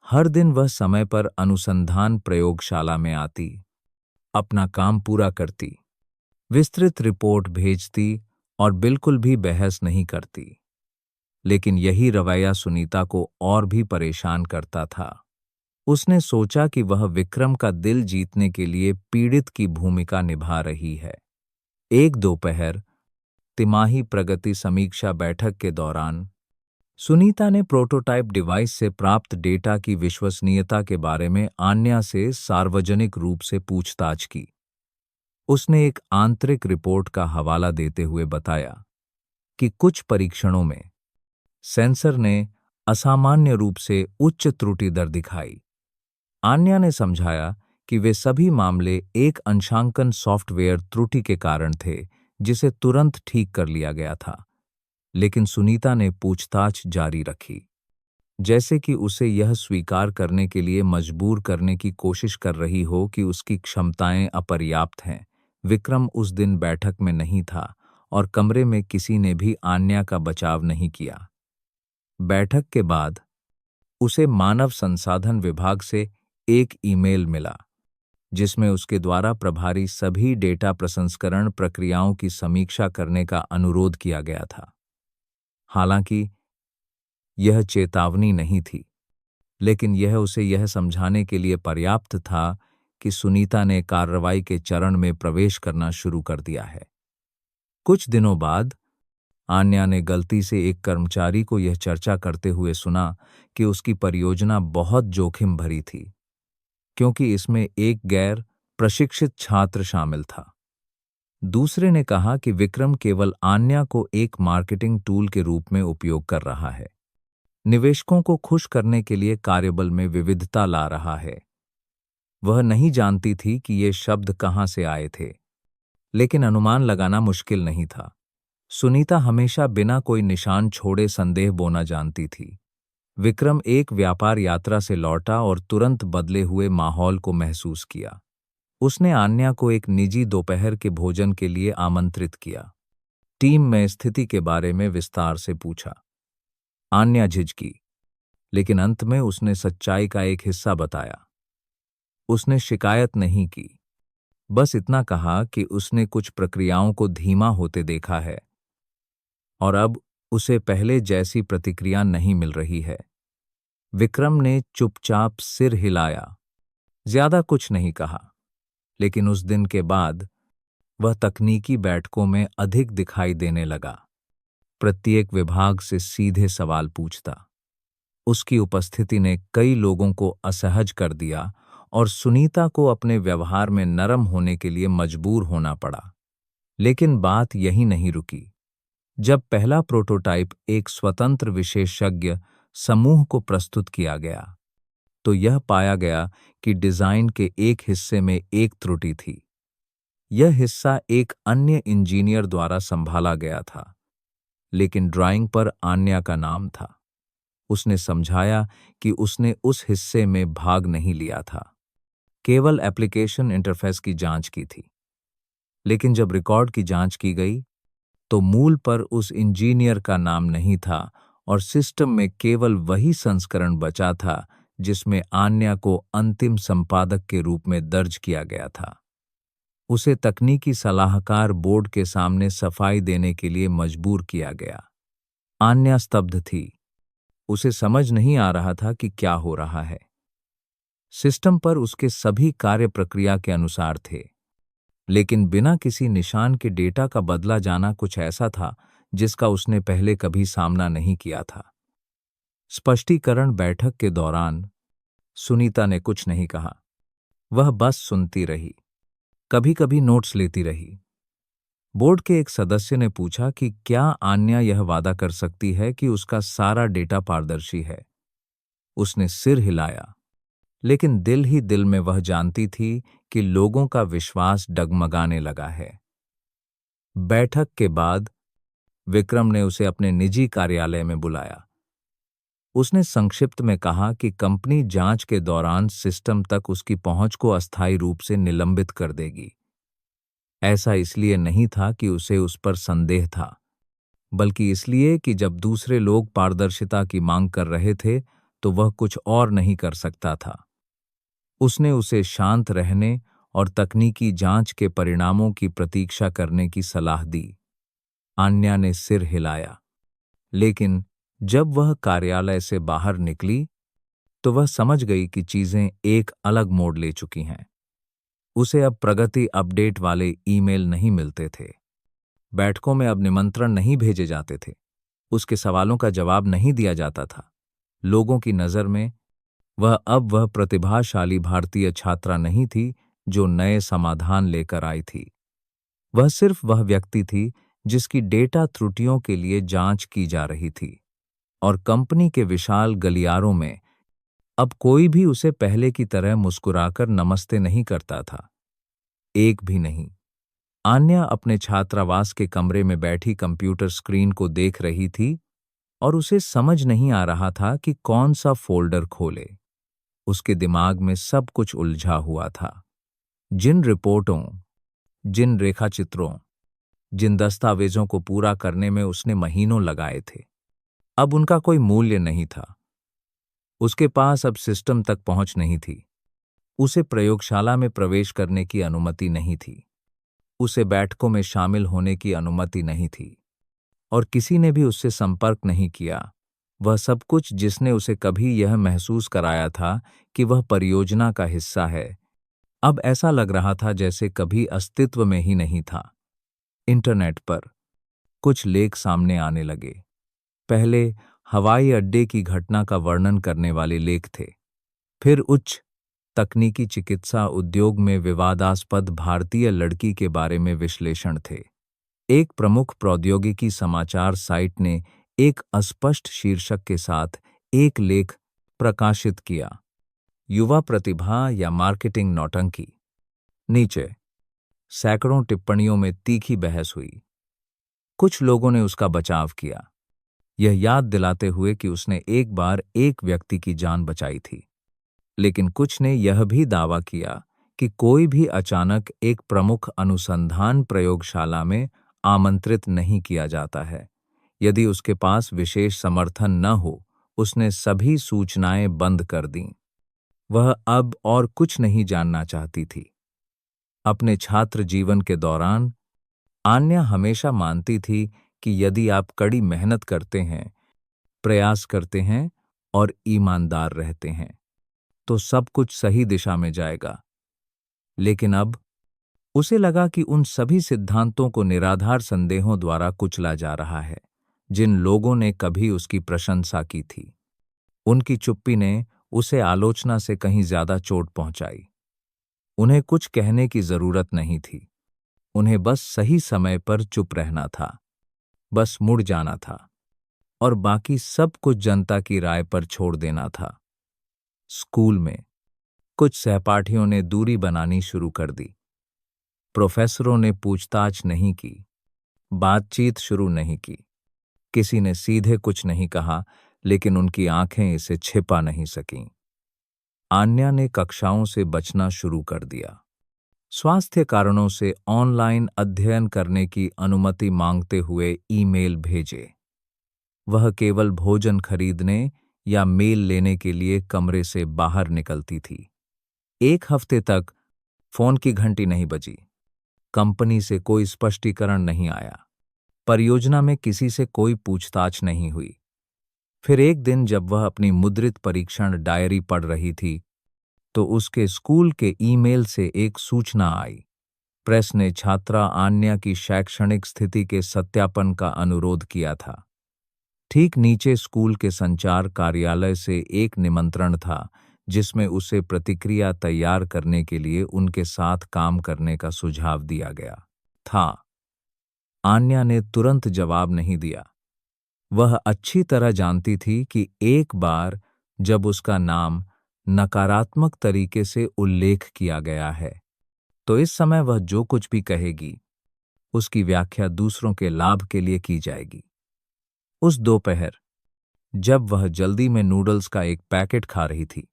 हर दिन वह समय पर अनुसंधान प्रयोगशाला में आती, अपना काम पूरा करती, विस्तृत रिपोर्ट भेजती और बिल्कुल भी बहस नहीं करती। लेकिन यही रवैया सुनीता को और भी परेशान करता था। उसने सोचा कि वह विक्रम का दिल जीतने के लिए पीड़ित की भूमिका निभा रही है। एक दोपहर तिमाही प्रगति समीक्षा बैठक के दौरान सुनीता ने प्रोटोटाइप डिवाइस से प्राप्त डेटा की विश्वसनीयता के बारे में आन्या से सार्वजनिक रूप से पूछताछ की। उसने एक आंतरिक रिपोर्ट का हवाला देते हुए बताया कि कुछ परीक्षणों में सेंसर ने असामान्य रूप से उच्च त्रुटि दर दिखाई। आन्या ने समझाया कि वे सभी मामले एक अंशांकन सॉफ्टवेयर त्रुटि के कारण थे जिसे तुरंत ठीक कर लिया गया था। लेकिन सुनीता ने पूछताछ जारी रखी, जैसे कि उसे यह स्वीकार करने के लिए मजबूर करने की कोशिश कर रही हो कि उसकी क्षमताएं अपर्याप्त हैं। विक्रम उस दिन बैठक में नहीं था और कमरे में किसी ने भी आन्या का बचाव नहीं किया। बैठक के बाद उसे मानव संसाधन विभाग से एक ईमेल मिला जिसमें उसके द्वारा प्रभारी सभी डेटा प्रसंस्करण प्रक्रियाओं की समीक्षा करने का अनुरोध किया गया था। हालांकि यह चेतावनी नहीं थी, लेकिन यह उसे यह समझाने के लिए पर्याप्त था कि सुनीता ने कार्रवाई के चरण में प्रवेश करना शुरू कर दिया है। कुछ दिनों बाद आन्या ने गलती से एक कर्मचारी को यह चर्चा करते हुए सुना कि उसकी परियोजना बहुत जोखिम भरी थी, क्योंकि इसमें एक गैर प्रशिक्षित छात्र शामिल था। दूसरे ने कहा कि विक्रम केवल आन्या को एक मार्केटिंग टूल के रूप में उपयोग कर रहा है, निवेशकों को खुश करने के लिए कार्यबल में विविधता ला रहा है। वह नहीं जानती थी कि ये शब्द कहां से आए थे, लेकिन अनुमान लगाना मुश्किल नहीं था। सुनीता हमेशा बिना कोई निशान छोड़े संदेह बोना जानती थी। विक्रम एक व्यापार यात्रा से लौटा और तुरंत बदले हुए माहौल को महसूस किया। उसने आन्या को एक निजी दोपहर के भोजन के लिए आमंत्रित किया। टीम में स्थिति के बारे में विस्तार से पूछा। आन्या झिझकी, लेकिन अंत में उसने सच्चाई का एक हिस्सा बताया। उसने शिकायत नहीं की, बस इतना कहा कि उसने कुछ प्रक्रियाओं को धीमा होते देखा है और अब उसे पहले जैसी प्रतिक्रिया नहीं मिल रही है। विक्रम ने चुपचाप सिर हिलाया, ज्यादा कुछ नहीं कहा। लेकिन उस दिन के बाद वह तकनीकी बैठकों में अधिक दिखाई देने लगा। प्रत्येक विभाग से सीधे सवाल पूछता। उसकी उपस्थिति ने कई लोगों को असहज कर दिया और सुनीता को अपने व्यवहार में नरम होने के लिए मजबूर होना पड़ा। लेकिन बात यहीं नहीं रुकी। जब पहला प्रोटोटाइप एक स्वतंत्र विशेषज्ञ समूह को प्रस्तुत किया गया, तो यह पाया गया कि डिजाइन के एक हिस्से में एक त्रुटि थी। यह हिस्सा एक अन्य इंजीनियर द्वारा संभाला गया था, लेकिन ड्राइंग पर आन्या का नाम था। उसने समझाया कि उसने उस हिस्से में भाग नहीं लिया था, केवल एप्लीकेशन इंटरफेस की जांच की थी। लेकिन जब रिकॉर्ड की जांच की गई, तो मूल पर उस इंजीनियर का नाम नहीं था और सिस्टम में केवल वही संस्करण बचा था जिसमें आन्या को अंतिम संपादक के रूप में दर्ज किया गया था। उसे तकनीकी सलाहकार बोर्ड के सामने सफाई देने के लिए मजबूर किया गया। आन्या स्तब्ध थी। उसे समझ नहीं आ रहा था कि क्या हो रहा है। सिस्टम पर उसके सभी कार्य प्रक्रिया के अनुसार थे, लेकिन बिना किसी निशान के डेटा का बदला जाना कुछ ऐसा था जिसका उसने पहले कभी सामना नहीं किया था। स्पष्टीकरण बैठक के दौरान सुनीता ने कुछ नहीं कहा। वह बस सुनती रही, कभी-कभी नोट्स लेती रही। बोर्ड के एक सदस्य ने पूछा कि क्या आन्या यह वादा कर सकती है कि उसका सारा डेटा पारदर्शी है। उसने सिर हिलाया, लेकिन दिल ही दिल में वह जानती थी कि लोगों का विश्वास डगमगाने लगा है। बैठक के बाद विक्रम ने उसे अपने निजी कार्यालय में बुलाया। उसने संक्षिप्त में कहा कि कंपनी जांच के दौरान सिस्टम तक उसकी पहुंच को अस्थायी रूप से निलंबित कर देगी। ऐसा इसलिए नहीं था कि उसे उस पर संदेह था, बल्कि इसलिए कि जब दूसरे लोग पारदर्शिता की मांग कर रहे थे, तो वह कुछ और नहीं कर सकता था। उसने उसे शांत रहने और तकनीकी जांच के परिणामों की प्रतीक्षा करने की सलाह दी। आन्या ने सिर हिलाया, लेकिन जब वह कार्यालय से बाहर निकली, तो वह समझ गई कि चीजें एक अलग मोड़ ले चुकी हैं। उसे अब प्रगति अपडेट वाले ईमेल नहीं मिलते थे। बैठकों में अब निमंत्रण नहीं भेजे जाते थे। उसके सवालों का जवाब नहीं दिया जाता था। लोगों की नज़र में वह प्रतिभाशाली भारतीय छात्रा नहीं थी जो नए समाधान लेकर आई थी। वह सिर्फ वह व्यक्ति थी जिसकी डेटा त्रुटियों के लिए जांच की जा रही थी, और कंपनी के विशाल गलियारों में अब कोई भी उसे पहले की तरह मुस्कुराकर नमस्ते नहीं करता था। एक भी नहीं। आन्या अपने छात्रावास के कमरे में बैठी कंप्यूटर स्क्रीन को देख रही थी और उसे समझ नहीं आ रहा था कि कौन सा फोल्डर खोले। उसके दिमाग में सब कुछ उलझा हुआ था। जिन रिपोर्टों, जिन रेखाचित्रों, जिन दस्तावेजों को पूरा करने में उसने महीनों लगाए थे, अब उनका कोई मूल्य नहीं था। उसके पास अब सिस्टम तक पहुंच नहीं थी। उसे प्रयोगशाला में प्रवेश करने की अनुमति नहीं थी। उसे बैठकों में शामिल होने की अनुमति नहीं थी, और किसी ने भी उससे संपर्क नहीं किया। वह सब कुछ जिसने उसे कभी यह महसूस कराया था कि वह परियोजना का हिस्सा है, अब ऐसा लग रहा था जैसे कभी अस्तित्व में ही नहीं था। इंटरनेट पर कुछ लेख सामने आने लगे। पहले हवाई अड्डे की घटना का वर्णन करने वाले लेख थे। फिर उच्च तकनीकी चिकित्सा उद्योग में विवादास्पद भारतीय लड़की के बारे में विश्लेषण थे। एक प्रमुख प्रौद्योगिकी समाचार साइट ने एक अस्पष्ट शीर्षक के साथ एक लेख प्रकाशित किया, युवा प्रतिभा या मार्केटिंग नौटंकी। नीचे सैकड़ों टिप्पणियों में तीखी बहस हुई। कुछ लोगों ने उसका बचाव किया, यह याद दिलाते हुए कि उसने एक बार एक व्यक्ति की जान बचाई थी। लेकिन कुछ ने यह भी दावा किया कि कोई भी अचानक एक प्रमुख अनुसंधान प्रयोगशाला में आमंत्रित नहीं किया जाता है। यदि उसके पास विशेष समर्थन न हो, उसने सभी सूचनाएं बंद कर दीं। वह अब और कुछ नहीं जानना चाहती थी। अपने छात्र जीवन के दौरान आन्या हमेशा मानती थी कि यदि आप कड़ी मेहनत करते हैं, प्रयास करते हैं और ईमानदार रहते हैं, तो सब कुछ सही दिशा में जाएगा। लेकिन अब उसे लगा कि उन सभी सिद्धांतों को निराधार संदेहों द्वारा कुचला जा रहा है, जिन लोगों ने कभी उसकी प्रशंसा की थी। उनकी चुप्पी ने उसे आलोचना से कहीं ज्यादा चोट पहुंचाई। उन्हें कुछ कहने की जरूरत नहीं थी। उन्हें बस सही समय पर चुप रहना था, बस मुड़ जाना था और बाकी सब कुछ जनता की राय पर छोड़ देना था। स्कूल में कुछ सहपाठियों ने दूरी बनानी शुरू कर दी। प्रोफेसरों ने पूछताछ नहीं की, बातचीत शुरू नहीं की। किसी ने सीधे कुछ नहीं कहा, लेकिन उनकी आंखें इसे छिपा नहीं सकीं। आन्या ने कक्षाओं से बचना शुरू कर दिया। स्वास्थ्य कारणों से ऑनलाइन अध्ययन करने की अनुमति मांगते हुए ईमेल भेजे। वह केवल भोजन खरीदने या मेल लेने के लिए कमरे से बाहर निकलती थी। एक हफ्ते तक फोन की घंटी नहीं बजी। कंपनी से कोई स्पष्टीकरण नहीं आया। परियोजना में किसी से कोई पूछताछ नहीं हुई। फिर एक दिन जब वह अपनी मुद्रित परीक्षण डायरी पढ़ रही थी, तो उसके स्कूल के ईमेल से एक सूचना आई। प्रेस ने छात्रा आन्या की शैक्षणिक स्थिति के सत्यापन का अनुरोध किया था। ठीक नीचे स्कूल के संचार कार्यालय से एक निमंत्रण था, जिसमें उसे प्रतिक्रिया तैयार करने के लिए उनके साथ काम करने का सुझाव दिया गया था। आन्या ने तुरंत जवाब नहीं दिया। वह अच्छी तरह जानती थी कि एक बार जब उसका नाम नकारात्मक तरीके से उल्लेख किया गया है, तो इस समय वह जो कुछ भी कहेगी, उसकी व्याख्या दूसरों के लाभ के लिए की जाएगी। उस दोपहर, जब वह जल्दी में नूडल्स का एक पैकेट खा रही थी,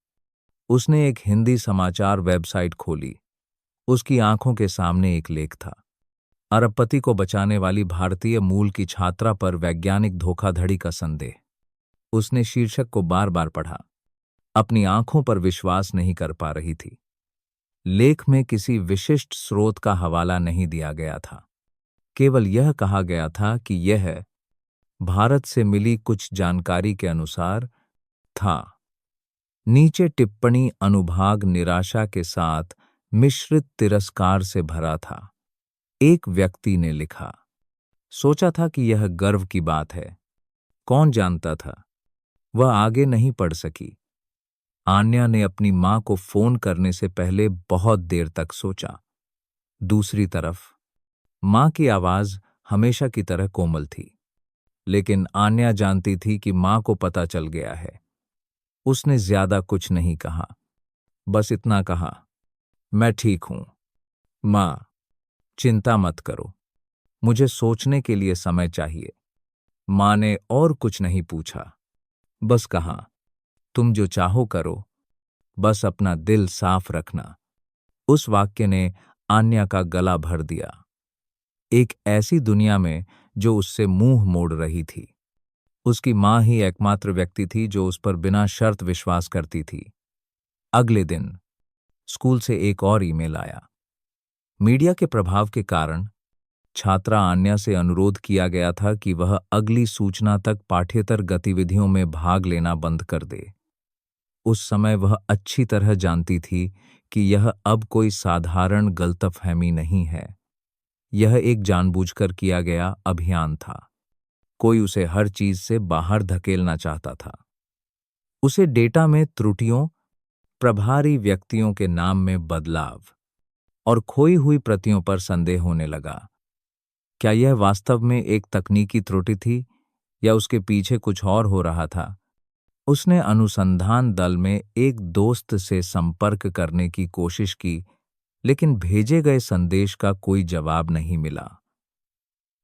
उसने एक हिंदी समाचार वेबसाइट खोली। उसकी आंखों के सामने एक लेख था। अरबपति को बचाने वाली भारतीय मूल की छात्रा पर वैज्ञानिक धोखाधड़ी का संदेह। उसने शीर्षक को बार बार पढ़ा। अपनी आंखों पर विश्वास नहीं कर पा रही थी। लेख में किसी विशिष्ट स्रोत का हवाला नहीं दिया गया था। केवल यह कहा गया था कि यह भारत से मिली कुछ जानकारी के अनुसार था। नीचे टिप्पणी अनुभाग निराशा के साथ मिश्रित तिरस्कार से भरा था। एक व्यक्ति ने लिखा, सोचा था कि यह गर्व की बात है। कौन जानता था। वह आगे नहीं पढ़ सकी। आन्या ने अपनी मां को फोन करने से पहले बहुत देर तक सोचा। दूसरी तरफ मां की आवाज हमेशा की तरह कोमल थी, लेकिन आन्या जानती थी कि मां को पता चल गया है। उसने ज्यादा कुछ नहीं कहा, बस इतना कहा, मैं ठीक हूं मां, चिंता मत करो, मुझे सोचने के लिए समय चाहिए। मां ने और कुछ नहीं पूछा, बस कहा, तुम जो चाहो करो, बस अपना दिल साफ रखना। उस वाक्य ने आन्या का गला भर दिया। एक ऐसी दुनिया में जो उससे मुंह मोड़ रही थी। उसकी मां ही एकमात्र व्यक्ति थी जो उस पर बिना शर्त विश्वास करती थी। अगले दिन स्कूल से एक और ईमेल आया। मीडिया के प्रभाव के कारण छात्रा आन्या से अनुरोध किया गया था कि वह अगली सूचना तक पाठ्येतर गतिविधियों में भाग लेना बंद कर दे। उस समय वह अच्छी तरह जानती थी कि यह अब कोई साधारण गलतफहमी नहीं है। यह एक जानबूझकर किया गया अभियान था। कोई उसे हर चीज से बाहर धकेलना चाहता था। उसे डेटा में त्रुटियों, प्रभारी व्यक्तियों के नाम में बदलाव और खोई हुई प्रतियों पर संदेह होने लगा। क्या यह वास्तव में एक तकनीकी त्रुटि थी या उसके पीछे कुछ और हो रहा था? उसने अनुसंधान दल में एक दोस्त से संपर्क करने की कोशिश की, लेकिन भेजे गए संदेश का कोई जवाब नहीं मिला।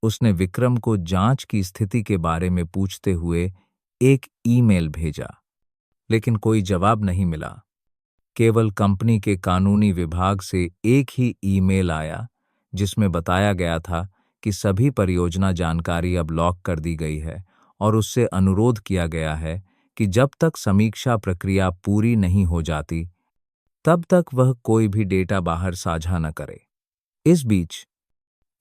उसने विक्रम को जांच की स्थिति के बारे में पूछते हुए एक ईमेल भेजा, लेकिन कोई जवाब नहीं मिला। केवल कंपनी के कानूनी विभाग से एक ही ईमेल आया, जिसमें बताया गया था कि सभी परियोजना जानकारी अब लॉक कर दी गई है और उससे अनुरोध किया गया है कि जब तक समीक्षा प्रक्रिया पूरी नहीं हो जाती, तब तक वह कोई भी डेटा बाहर साझा न करे। इस बीच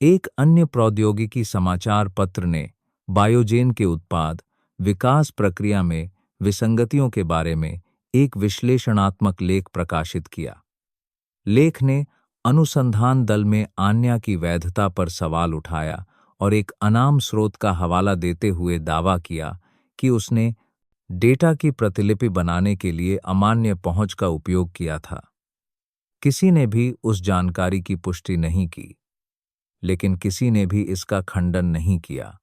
एक अन्य प्रौद्योगिकी समाचार पत्र ने बायोजेन के उत्पाद विकास प्रक्रिया में विसंगतियों के बारे में एक विश्लेषणात्मक लेख प्रकाशित किया। लेख ने अनुसंधान दल में आन्या की वैधता पर सवाल उठाया और एक अनाम स्रोत का हवाला देते हुए दावा किया कि उसने डेटा की प्रतिलिपि बनाने के लिए अमान्य पहुंच का उपयोग किया था। किसी ने भी उस जानकारी की पुष्टि नहीं की, लेकिन किसी ने भी इसका खंडन नहीं किया,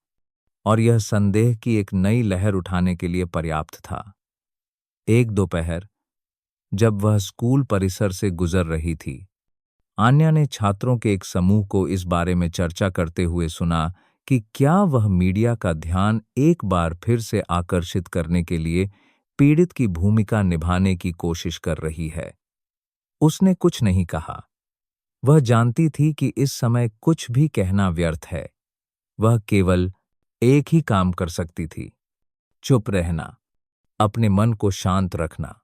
और यह संदेह की एक नई लहर उठाने के लिए पर्याप्त था। एक दोपहर, जब वह स्कूल परिसर से गुजर रही थी, आन्या ने छात्रों के एक समूह को इस बारे में चर्चा करते हुए सुना कि क्या वह मीडिया का ध्यान एक बार फिर से आकर्षित करने के लिए पीड़ित की भूमिका निभाने की कोशिश कर रही है। उसने कुछ नहीं कहा। वह जानती थी कि इस समय कुछ भी कहना व्यर्थ है। वह केवल एक ही काम कर सकती थी, चुप रहना, अपने मन को शांत रखना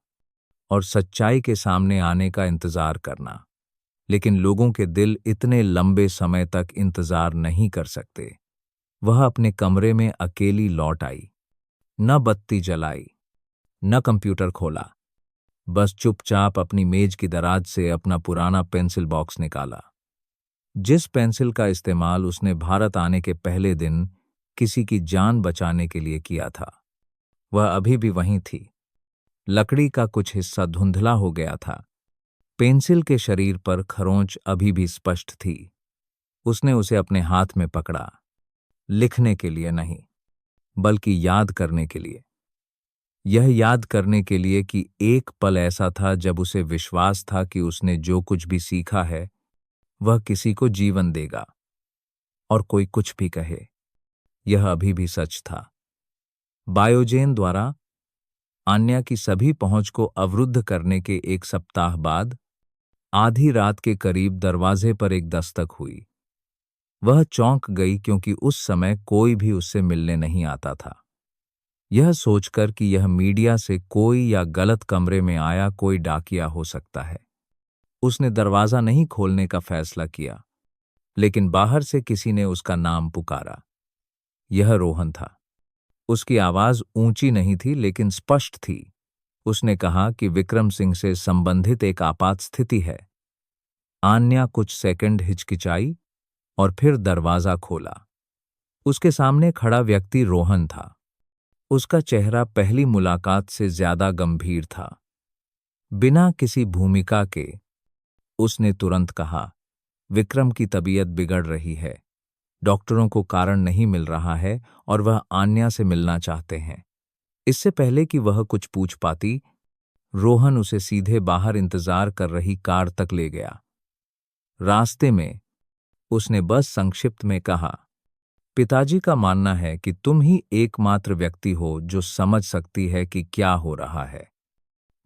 और सच्चाई के सामने आने का इंतजार करना। लेकिन लोगों के दिल इतने लंबे समय तक इंतजार नहीं कर सकते। वह अपने कमरे में अकेली लौट आई, न बत्ती जलाई, न कंप्यूटर खोला, बस चुपचाप अपनी मेज की दराज से अपना पुराना पेंसिल बॉक्स निकाला। जिस पेंसिल का इस्तेमाल उसने भारत आने के पहले दिन किसी की जान बचाने के लिए किया था, वह अभी भी वहीं थी। लकड़ी का कुछ हिस्सा धुंधला हो गया था। पेंसिल के शरीर पर खरोंच अभी भी स्पष्ट थी। उसने उसे अपने हाथ में पकड़ा, लिखने के लिए नहीं, बल्कि याद करने के लिए। यह याद करने के लिए कि एक पल ऐसा था जब उसे विश्वास था कि उसने जो कुछ भी सीखा है वह किसी को जीवन देगा। और कोई कुछ भी कहे, यह अभी भी सच था। बायोजेन द्वारा आन्या की सभी पहुंच को अवरुद्ध करने के एक सप्ताह बाद आधी रात के करीब दरवाजे पर एक दस्तक हुई। वह चौंक गई क्योंकि उस समय कोई भी उससे मिलने नहीं आता था। यह सोचकर कि यह मीडिया से कोई या गलत कमरे में आया कोई डाकिया हो सकता है, उसने दरवाजा नहीं खोलने का फैसला किया। लेकिन बाहर से किसी ने उसका नाम पुकारा। यह रोहन था। उसकी आवाज ऊंची नहीं थी, लेकिन स्पष्ट थी। उसने कहा कि विक्रम सिंह से संबंधित एक आपात स्थिति है। आन्या कुछ सेकंड हिचकिचाई और फिर दरवाजा खोला। उसके सामने खड़ा व्यक्ति रोहन था। उसका चेहरा पहली मुलाकात से ज्यादा गंभीर था। बिना किसी भूमिका के उसने तुरंत कहा, विक्रम की तबीयत बिगड़ रही है, डॉक्टरों को कारण नहीं मिल रहा है और वह आन्या से मिलना चाहते हैं। इससे पहले कि वह कुछ पूछ पाती, रोहन उसे सीधे बाहर इंतजार कर रही कार तक ले गया। रास्ते में उसने बस संक्षिप्त में कहा, पिताजी का मानना है कि तुम ही एकमात्र व्यक्ति हो जो समझ सकती है कि क्या हो रहा है।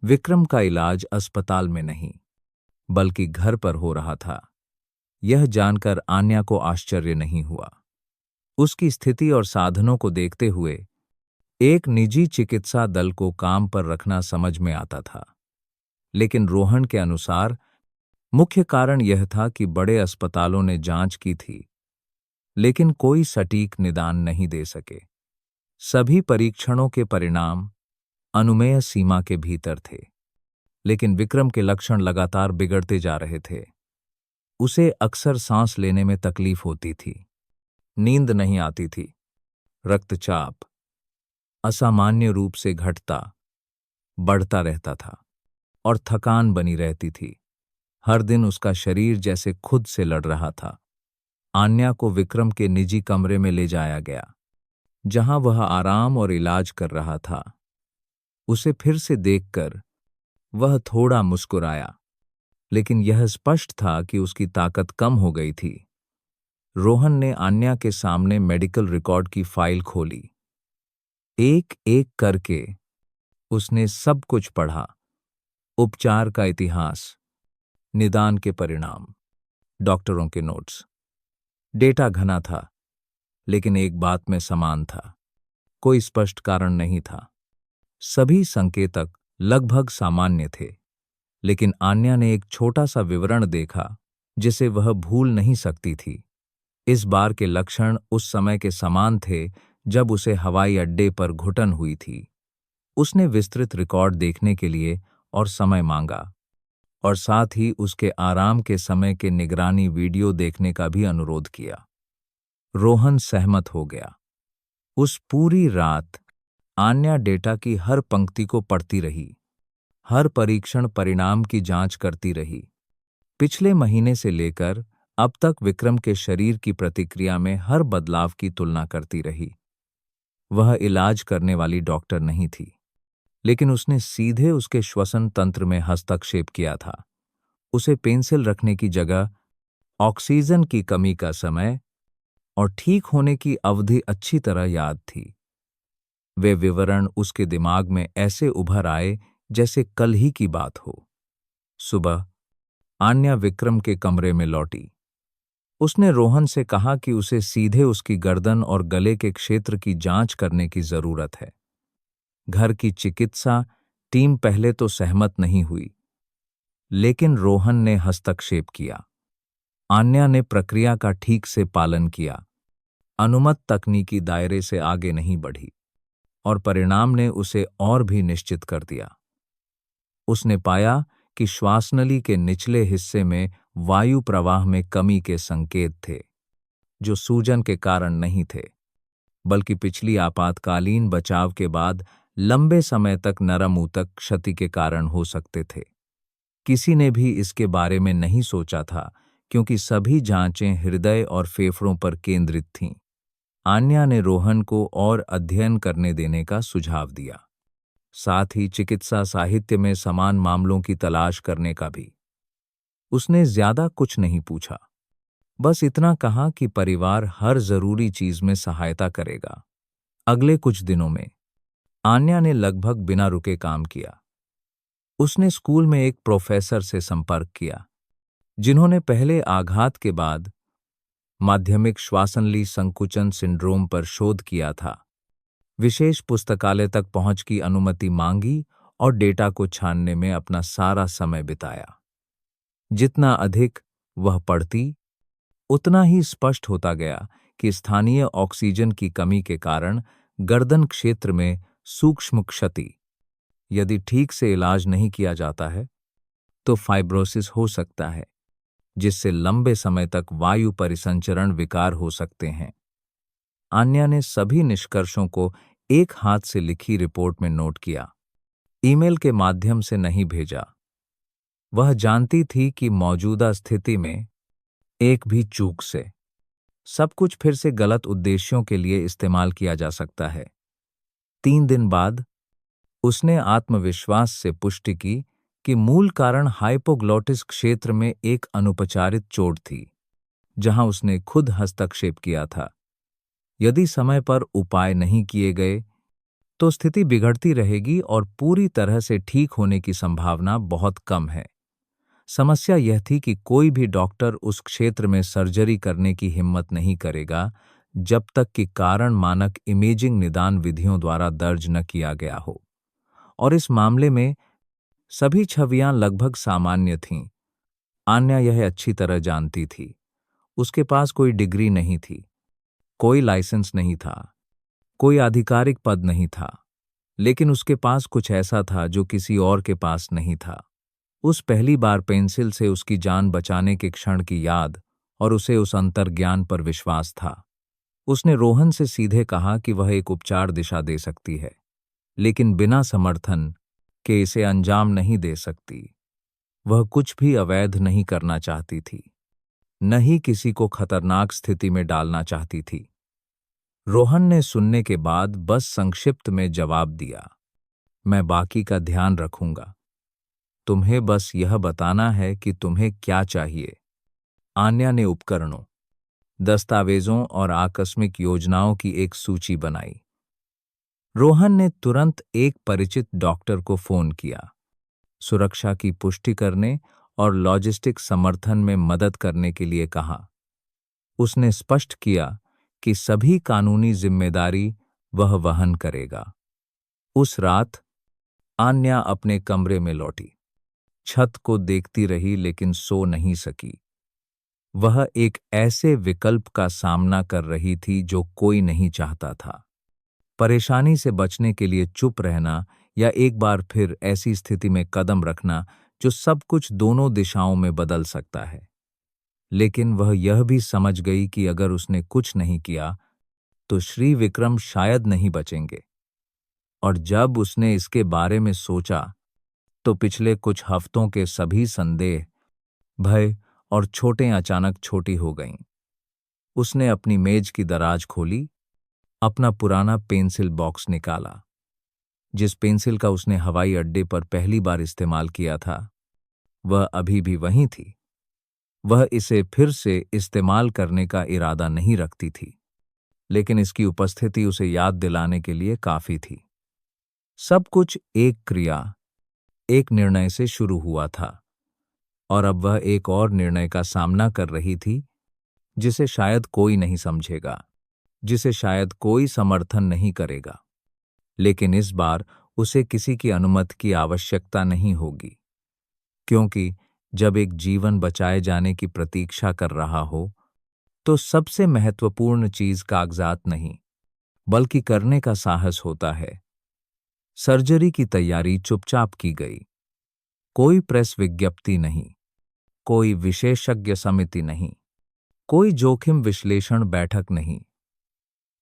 विक्रम का इलाज अस्पताल में नहीं, बल्कि घर पर हो रहा था। यह जानकर आन्या को आश्चर्य नहीं हुआ। उसकी स्थिति और साधनों को देखते हुए एक निजी चिकित्सा दल को काम पर रखना समझ में आता था। लेकिन रोहन के अनुसार मुख्य कारण यह था कि बड़े अस्पतालों ने जांच की थी, लेकिन कोई सटीक निदान नहीं दे सके। सभी परीक्षणों के परिणाम अनुमेय सीमा के भीतर थे, लेकिन विक्रम के लक्षण लगातार बिगड़ते जा रहे थे। उसे अक्सर सांस लेने में तकलीफ होती थी, नींद नहीं आती थी, रक्तचाप असामान्य रूप से घटता बढ़ता रहता था और थकान बनी रहती थी। हर दिन उसका शरीर जैसे खुद से लड़ रहा था। आन्या को विक्रम के निजी कमरे में ले जाया गया, जहां वह आराम और इलाज कर रहा था। उसे फिर से देखकर वह थोड़ा मुस्कुराया, लेकिन यह स्पष्ट था कि उसकी ताकत कम हो गई थी। रोहन ने आन्या के सामने मेडिकल रिकॉर्ड की फाइल खोली। एक एक करके उसने सब कुछ पढ़ा। उपचार का इतिहास, निदान के परिणाम, डॉक्टरों के नोट्स। डेटा घना था, लेकिन एक बात में समान था। कोई स्पष्ट कारण नहीं था। सभी संकेतक लगभग सामान्य थे, लेकिन आन्या ने एक छोटा सा विवरण देखा जिसे वह भूल नहीं सकती थी। इस बार के लक्षण उस समय के समान थे जब उसे हवाई अड्डे पर घुटन हुई थी। उसने विस्तृत रिकॉर्ड देखने के लिए और समय मांगा, और साथ ही उसके आराम के समय के निगरानी वीडियो देखने का भी अनुरोध किया। रोहन सहमत हो गया। उस पूरी रात आन्या डेटा की हर पंक्ति को पढ़ती रही, हर परीक्षण परिणाम की जांच करती रही। पिछले महीने से लेकर अब तक विक्रम के शरीर की प्रतिक्रिया में हर बदलाव की तुलना करती रही। वह इलाज करने वाली डॉक्टर नहीं थी, लेकिन उसने सीधे उसके श्वसन तंत्र में हस्तक्षेप किया था। उसे पेंसिल रखने की जगह ऑक्सीजन की कमी का समय और ठीक होने की अवधि अच्छी तरह याद थी। वे विवरण उसके दिमाग में ऐसे उभर आए जैसे कल ही की बात हो। सुबह आन्या विक्रम के कमरे में लौटी। उसने रोहन से कहा कि उसे सीधे उसकी गर्दन और गले के क्षेत्र की जांच करने की जरूरत है। घर की चिकित्सा टीम पहले तो सहमत नहीं हुई, लेकिन रोहन ने हस्तक्षेप किया। आन्या ने प्रक्रिया का ठीक से पालन किया, अनुमत तकनीकी दायरे से आगे नहीं बढ़ी, और परिणाम ने उसे और भी निश्चित कर दिया। उसने पाया कि श्वासनली के निचले हिस्से में वायु प्रवाह में कमी के संकेत थे, जो सूजन के कारण नहीं थे, बल्कि पिछली आपातकालीन बचाव के बाद लंबे समय तक नरम ऊतक क्षति के कारण हो सकते थे। किसी ने भी इसके बारे में नहीं सोचा था, क्योंकि सभी जांचें हृदय और फेफड़ों पर केंद्रित थीं। आन्या ने रोहन को और अध्ययन करने देने का सुझाव दिया, साथ ही चिकित्सा साहित्य में समान मामलों की तलाश करने का भी। उसने ज्यादा कुछ नहीं पूछा, बस इतना कहा कि परिवार हर जरूरी चीज में सहायता करेगा। अगले कुछ दिनों में आन्या ने लगभग बिना रुके काम किया। उसने स्कूल में एक प्रोफेसर से संपर्क किया, जिन्होंने पहले आघात के बाद माध्यमिक श्वासनली संकुचन सिंड्रोम पर शोध किया था। विशेष पुस्तकालय तक पहुंच की अनुमति मांगी और डेटा को छानने में अपना सारा समय बिताया। जितना अधिक वह पढ़ती, उतना ही स्पष्ट होता गया कि स्थानीय ऑक्सीजन की कमी के कारण गर्दन क्षेत्र में सूक्ष्म क्षति, यदि ठीक से इलाज नहीं किया जाता है, तो फाइब्रोसिस हो सकता है, जिससे लंबे समय तक वायु परिसंचरण विकार हो सकते हैं। आन्या ने सभी निष्कर्षों को एक हाथ से लिखी रिपोर्ट में नोट किया, ईमेल के माध्यम से नहीं भेजा। वह जानती थी कि मौजूदा स्थिति में एक भी चूक से सब कुछ फिर से गलत उद्देश्यों के लिए इस्तेमाल किया जा सकता है। 3 दिन बाद उसने आत्मविश्वास से पुष्टि की कि मूल कारण हाइपोग्लॉटिस क्षेत्र में एक अनुपचारित चोट थी, जहां उसने खुद हस्तक्षेप किया था। यदि समय पर उपाय नहीं किए गए, तो स्थिति बिगड़ती रहेगी और पूरी तरह से ठीक होने की संभावना बहुत कम है। समस्या यह थी कि कोई भी डॉक्टर उस क्षेत्र में सर्जरी करने की हिम्मत नहीं करेगा जब तक कि कारण मानक इमेजिंग निदान विधियों द्वारा दर्ज न किया गया हो, और इस मामले में सभी छवियां लगभग सामान्य थीं। आन्या यह अच्छी तरह जानती थी। उसके पास कोई डिग्री नहीं थी, कोई लाइसेंस नहीं था, कोई आधिकारिक पद नहीं था, लेकिन उसके पास कुछ ऐसा था जो किसी और के पास नहीं था। उस पहली बार पेंसिल से उसकी जान बचाने के क्षण की याद और उसे उस अंतर्ज्ञान पर विश्वास था। उसने रोहन से सीधे कहा कि वह एक उपचार दिशा दे सकती है, लेकिन बिना समर्थन के इसे अंजाम नहीं दे सकती। वह कुछ भी अवैध नहीं करना चाहती थी, न ही किसी को खतरनाक स्थिति में डालना चाहती थी। रोहन ने सुनने के बाद बस संक्षिप्त में जवाब दिया, मैं बाकी का ध्यान रखूंगा। तुम्हें बस यह बताना है कि तुम्हें क्या चाहिए। आन्या ने उपकरणों, दस्तावेजों और आकस्मिक योजनाओं की एक सूची बनाई। रोहन ने तुरंत एक परिचित डॉक्टर को फोन किया, सुरक्षा की पुष्टि करने और लॉजिस्टिक समर्थन में मदद करने के लिए कहा। उसने स्पष्ट किया कि सभी कानूनी जिम्मेदारी वह वहन करेगा। उस रात आन्या अपने कमरे में लौटी। छत को देखती रही लेकिन सो नहीं सकी। वह एक ऐसे विकल्प का सामना कर रही थी जो कोई नहीं चाहता था। परेशानी से बचने के लिए चुप रहना या एक बार फिर ऐसी स्थिति में कदम रखना जो सब कुछ दोनों दिशाओं में बदल सकता है। लेकिन वह यह भी समझ गई कि अगर उसने कुछ नहीं किया तो श्री विक्रम शायद नहीं बचेंगे। और जब उसने इसके बारे में सोचा तो पिछले कुछ हफ्तों के सभी संदेह, भय और छोटें अचानक छोटी हो गईं। उसने अपनी मेज की दराज खोली, अपना पुराना पेंसिल बॉक्स निकाला। जिस पेंसिल का उसने हवाई अड्डे पर पहली बार इस्तेमाल किया था, वह अभी भी वहीं थी। वह इसे फिर से इस्तेमाल करने का इरादा नहीं रखती थी, लेकिन इसकी उपस्थिति उसे याद दिलाने के लिए काफी थी। सब कुछ एक क्रिया, एक निर्णय से शुरू हुआ था, और अब वह एक और निर्णय का सामना कर रही थी जिसे शायद कोई नहीं समझेगा, जिसे शायद कोई समर्थन नहीं करेगा। लेकिन इस बार उसे किसी की अनुमति की आवश्यकता नहीं होगी, क्योंकि जब एक जीवन बचाए जाने की प्रतीक्षा कर रहा हो तो सबसे महत्वपूर्ण चीज कागजात नहीं, बल्कि करने का साहस होता है। सर्जरी की तैयारी चुपचाप की गई। कोई प्रेस विज्ञप्ति नहीं, कोई विशेषज्ञ समिति नहीं, कोई जोखिम विश्लेषण बैठक नहीं।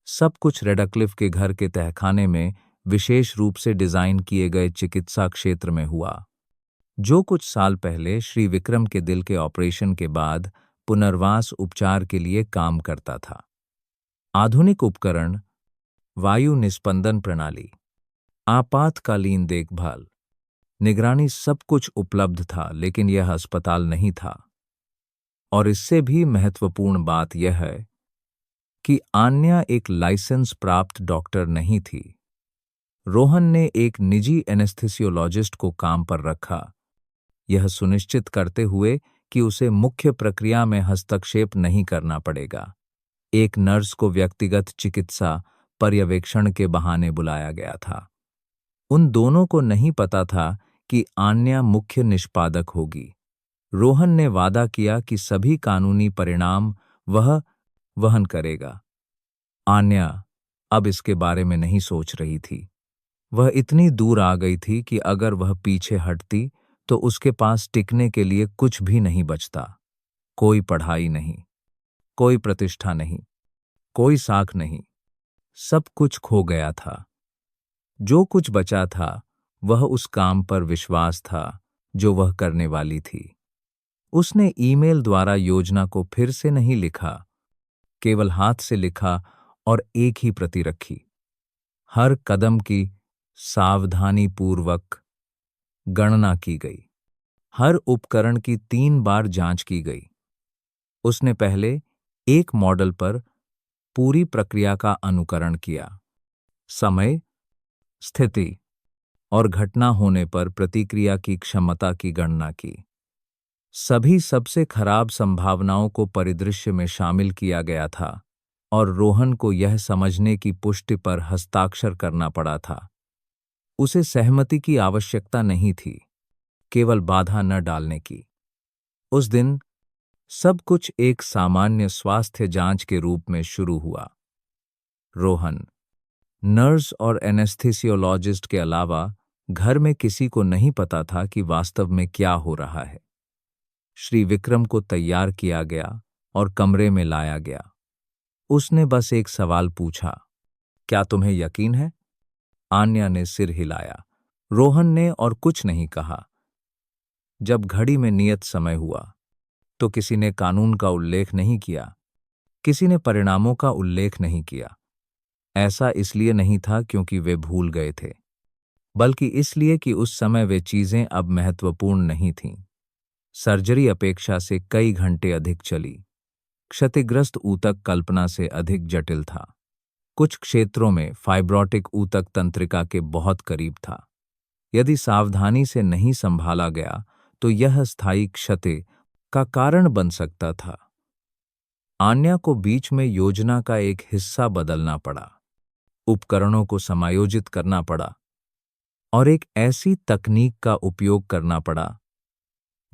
सब कुछ रेडक्लिफ के घर के तहखाने में विशेष रूप से डिजाइन किए गए चिकित्सा क्षेत्र में हुआ, जो कुछ साल पहले श्री विक्रम के दिल के ऑपरेशन के बाद पुनर्वास उपचार के लिए काम करता था। आधुनिक उपकरण, वायु निस्पंदन प्रणाली, आपातकालीन देखभाल, निगरानी, सब कुछ उपलब्ध था, लेकिन यह अस्पताल नहीं था। और इससे भी महत्वपूर्ण बात यह है कि आन्या एक लाइसेंस प्राप्त डॉक्टर नहीं थी। रोहन ने एक निजी एनेस्थेसियोलॉजिस्ट को काम पर रखा, यह सुनिश्चित करते हुए कि उसे मुख्य प्रक्रिया में हस्तक्षेप नहीं करना पड़ेगा। एक नर्स को व्यक्तिगत चिकित्सा पर्यवेक्षण के बहाने बुलाया गया था। उन दोनों को नहीं पता था कि आन्या मुख्य निष्पादक होगी। रोहन ने वादा किया कि सभी कानूनी परिणाम वह वहन करेगा। आन्या अब इसके बारे में नहीं सोच रही थी। वह इतनी दूर आ गई थी कि अगर वह पीछे हटती तो उसके पास टिकने के लिए कुछ भी नहीं बचता। कोई पढ़ाई नहीं, कोई प्रतिष्ठा नहीं, कोई साख नहीं। सब कुछ खो गया था। जो कुछ बचा था वह उस काम पर विश्वास था जो वह करने वाली थी। उसने ईमेल द्वारा योजना को फिर से नहीं लिखा, केवल हाथ से लिखा और एक ही प्रति रखी। हर कदम की सावधानीपूर्वक गणना की गई। हर उपकरण की 3 बार जांच की गई। उसने पहले एक मॉडल पर पूरी प्रक्रिया का अनुकरण किया, समय, स्थिति और घटना होने पर प्रतिक्रिया की क्षमता की गणना की। सभी सबसे खराब संभावनाओं को परिदृश्य में शामिल किया गया था और रोहन को यह समझने की पुष्टि पर हस्ताक्षर करना पड़ा था। उसे सहमति की आवश्यकता नहीं थी, केवल बाधा न डालने की। उस दिन सब कुछ एक सामान्य स्वास्थ्य जांच के रूप में शुरू हुआ। रोहन, नर्स और एनेस्थेसियोलॉजिस्ट के अलावा घर में किसी को नहीं पता था कि वास्तव में क्या हो रहा है। श्री विक्रम को तैयार किया गया और कमरे में लाया गया। उसने बस एक सवाल पूछा, क्या तुम्हें यकीन है? आन्या ने सिर हिलाया। रोहन ने और कुछ नहीं कहा। जब घड़ी में नियत समय हुआ तो किसी ने कानून का उल्लेख नहीं किया, किसी ने परिणामों का उल्लेख नहीं किया। ऐसा इसलिए नहीं था क्योंकि वे भूल गए थे, बल्कि इसलिए कि उस समय वे चीजें अब महत्वपूर्ण नहीं थीं। सर्जरी अपेक्षा से कई घंटे अधिक चली। क्षतिग्रस्त ऊतक कल्पना से अधिक जटिल था। कुछ क्षेत्रों में फाइब्रोटिक ऊतक तंत्रिका के बहुत करीब था। यदि सावधानी से नहीं संभाला गया तो यह स्थायी क्षति का कारण बन सकता था। आन्या को बीच में योजना का एक हिस्सा बदलना पड़ा, उपकरणों को समायोजित करना पड़ा और एक ऐसी तकनीक का उपयोग करना पड़ा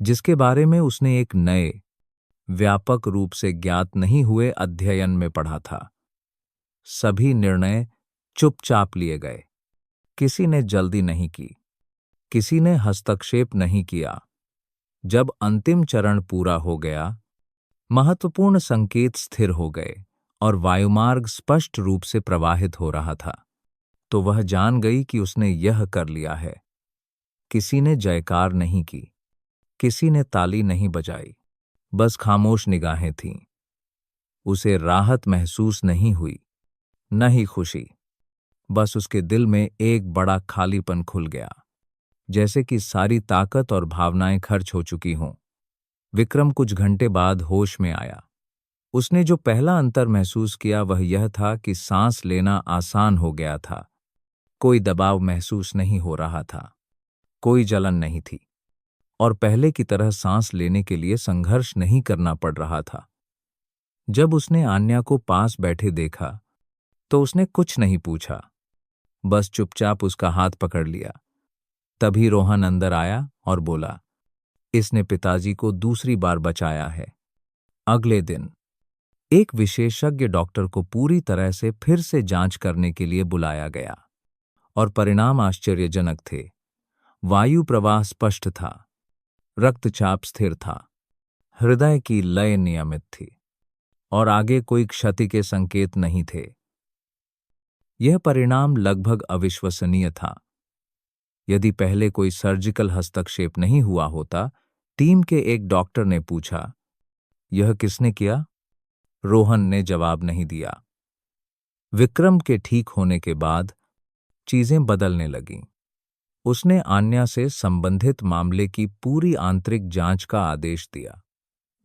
जिसके बारे में उसने एक नए, व्यापक रूप से ज्ञात नहीं हुए अध्ययन में पढ़ा था। सभी निर्णय चुपचाप लिए गए। किसी ने जल्दी नहीं की, किसी ने हस्तक्षेप नहीं किया। जब अंतिम चरण पूरा हो गया, महत्वपूर्ण संकेत स्थिर हो गए और वायुमार्ग स्पष्ट रूप से प्रवाहित हो रहा था, तो वह जान गई कि उसने यह कर लिया है। किसी ने जयकार नहीं की, किसी ने ताली नहीं बजाई, बस खामोश निगाहें थीं। उसे राहत महसूस नहीं हुई, न ही खुशी। बस उसके दिल में एक बड़ा खालीपन खुल गया, जैसे कि सारी ताकत और भावनाएं खर्च हो चुकी हों। विक्रम कुछ घंटे बाद होश में आया। उसने जो पहला अंतर महसूस किया वह यह था कि सांस लेना आसान हो गया था। कोई दबाव महसूस नहीं हो रहा था, कोई जलन नहीं थी और पहले की तरह सांस लेने के लिए संघर्ष नहीं करना पड़ रहा था। जब उसने आन्या को पास बैठे देखा तो उसने कुछ नहीं पूछा, बस चुपचाप उसका हाथ पकड़ लिया। तभी रोहन अंदर आया और बोला, इसने पिताजी को दूसरी बार बचाया है। अगले दिन एक विशेषज्ञ डॉक्टर को पूरी तरह से फिर से जांच करने के लिए बुलाया गया और परिणाम आश्चर्यजनक थे। वायु प्रवाह स्पष्ट था, रक्तचाप स्थिर था, हृदय की लय नियमित थी और आगे कोई क्षति के संकेत नहीं थे। यह परिणाम लगभग अविश्वसनीय था। यदि पहले कोई सर्जिकल हस्तक्षेप नहीं हुआ होता, टीम के एक डॉक्टर ने पूछा, यह किसने किया? रोहन ने जवाब नहीं दिया। विक्रम के ठीक होने के बाद चीजें बदलने लगीं। उसने आन्या से संबंधित मामले की पूरी आंतरिक जांच का आदेश दिया।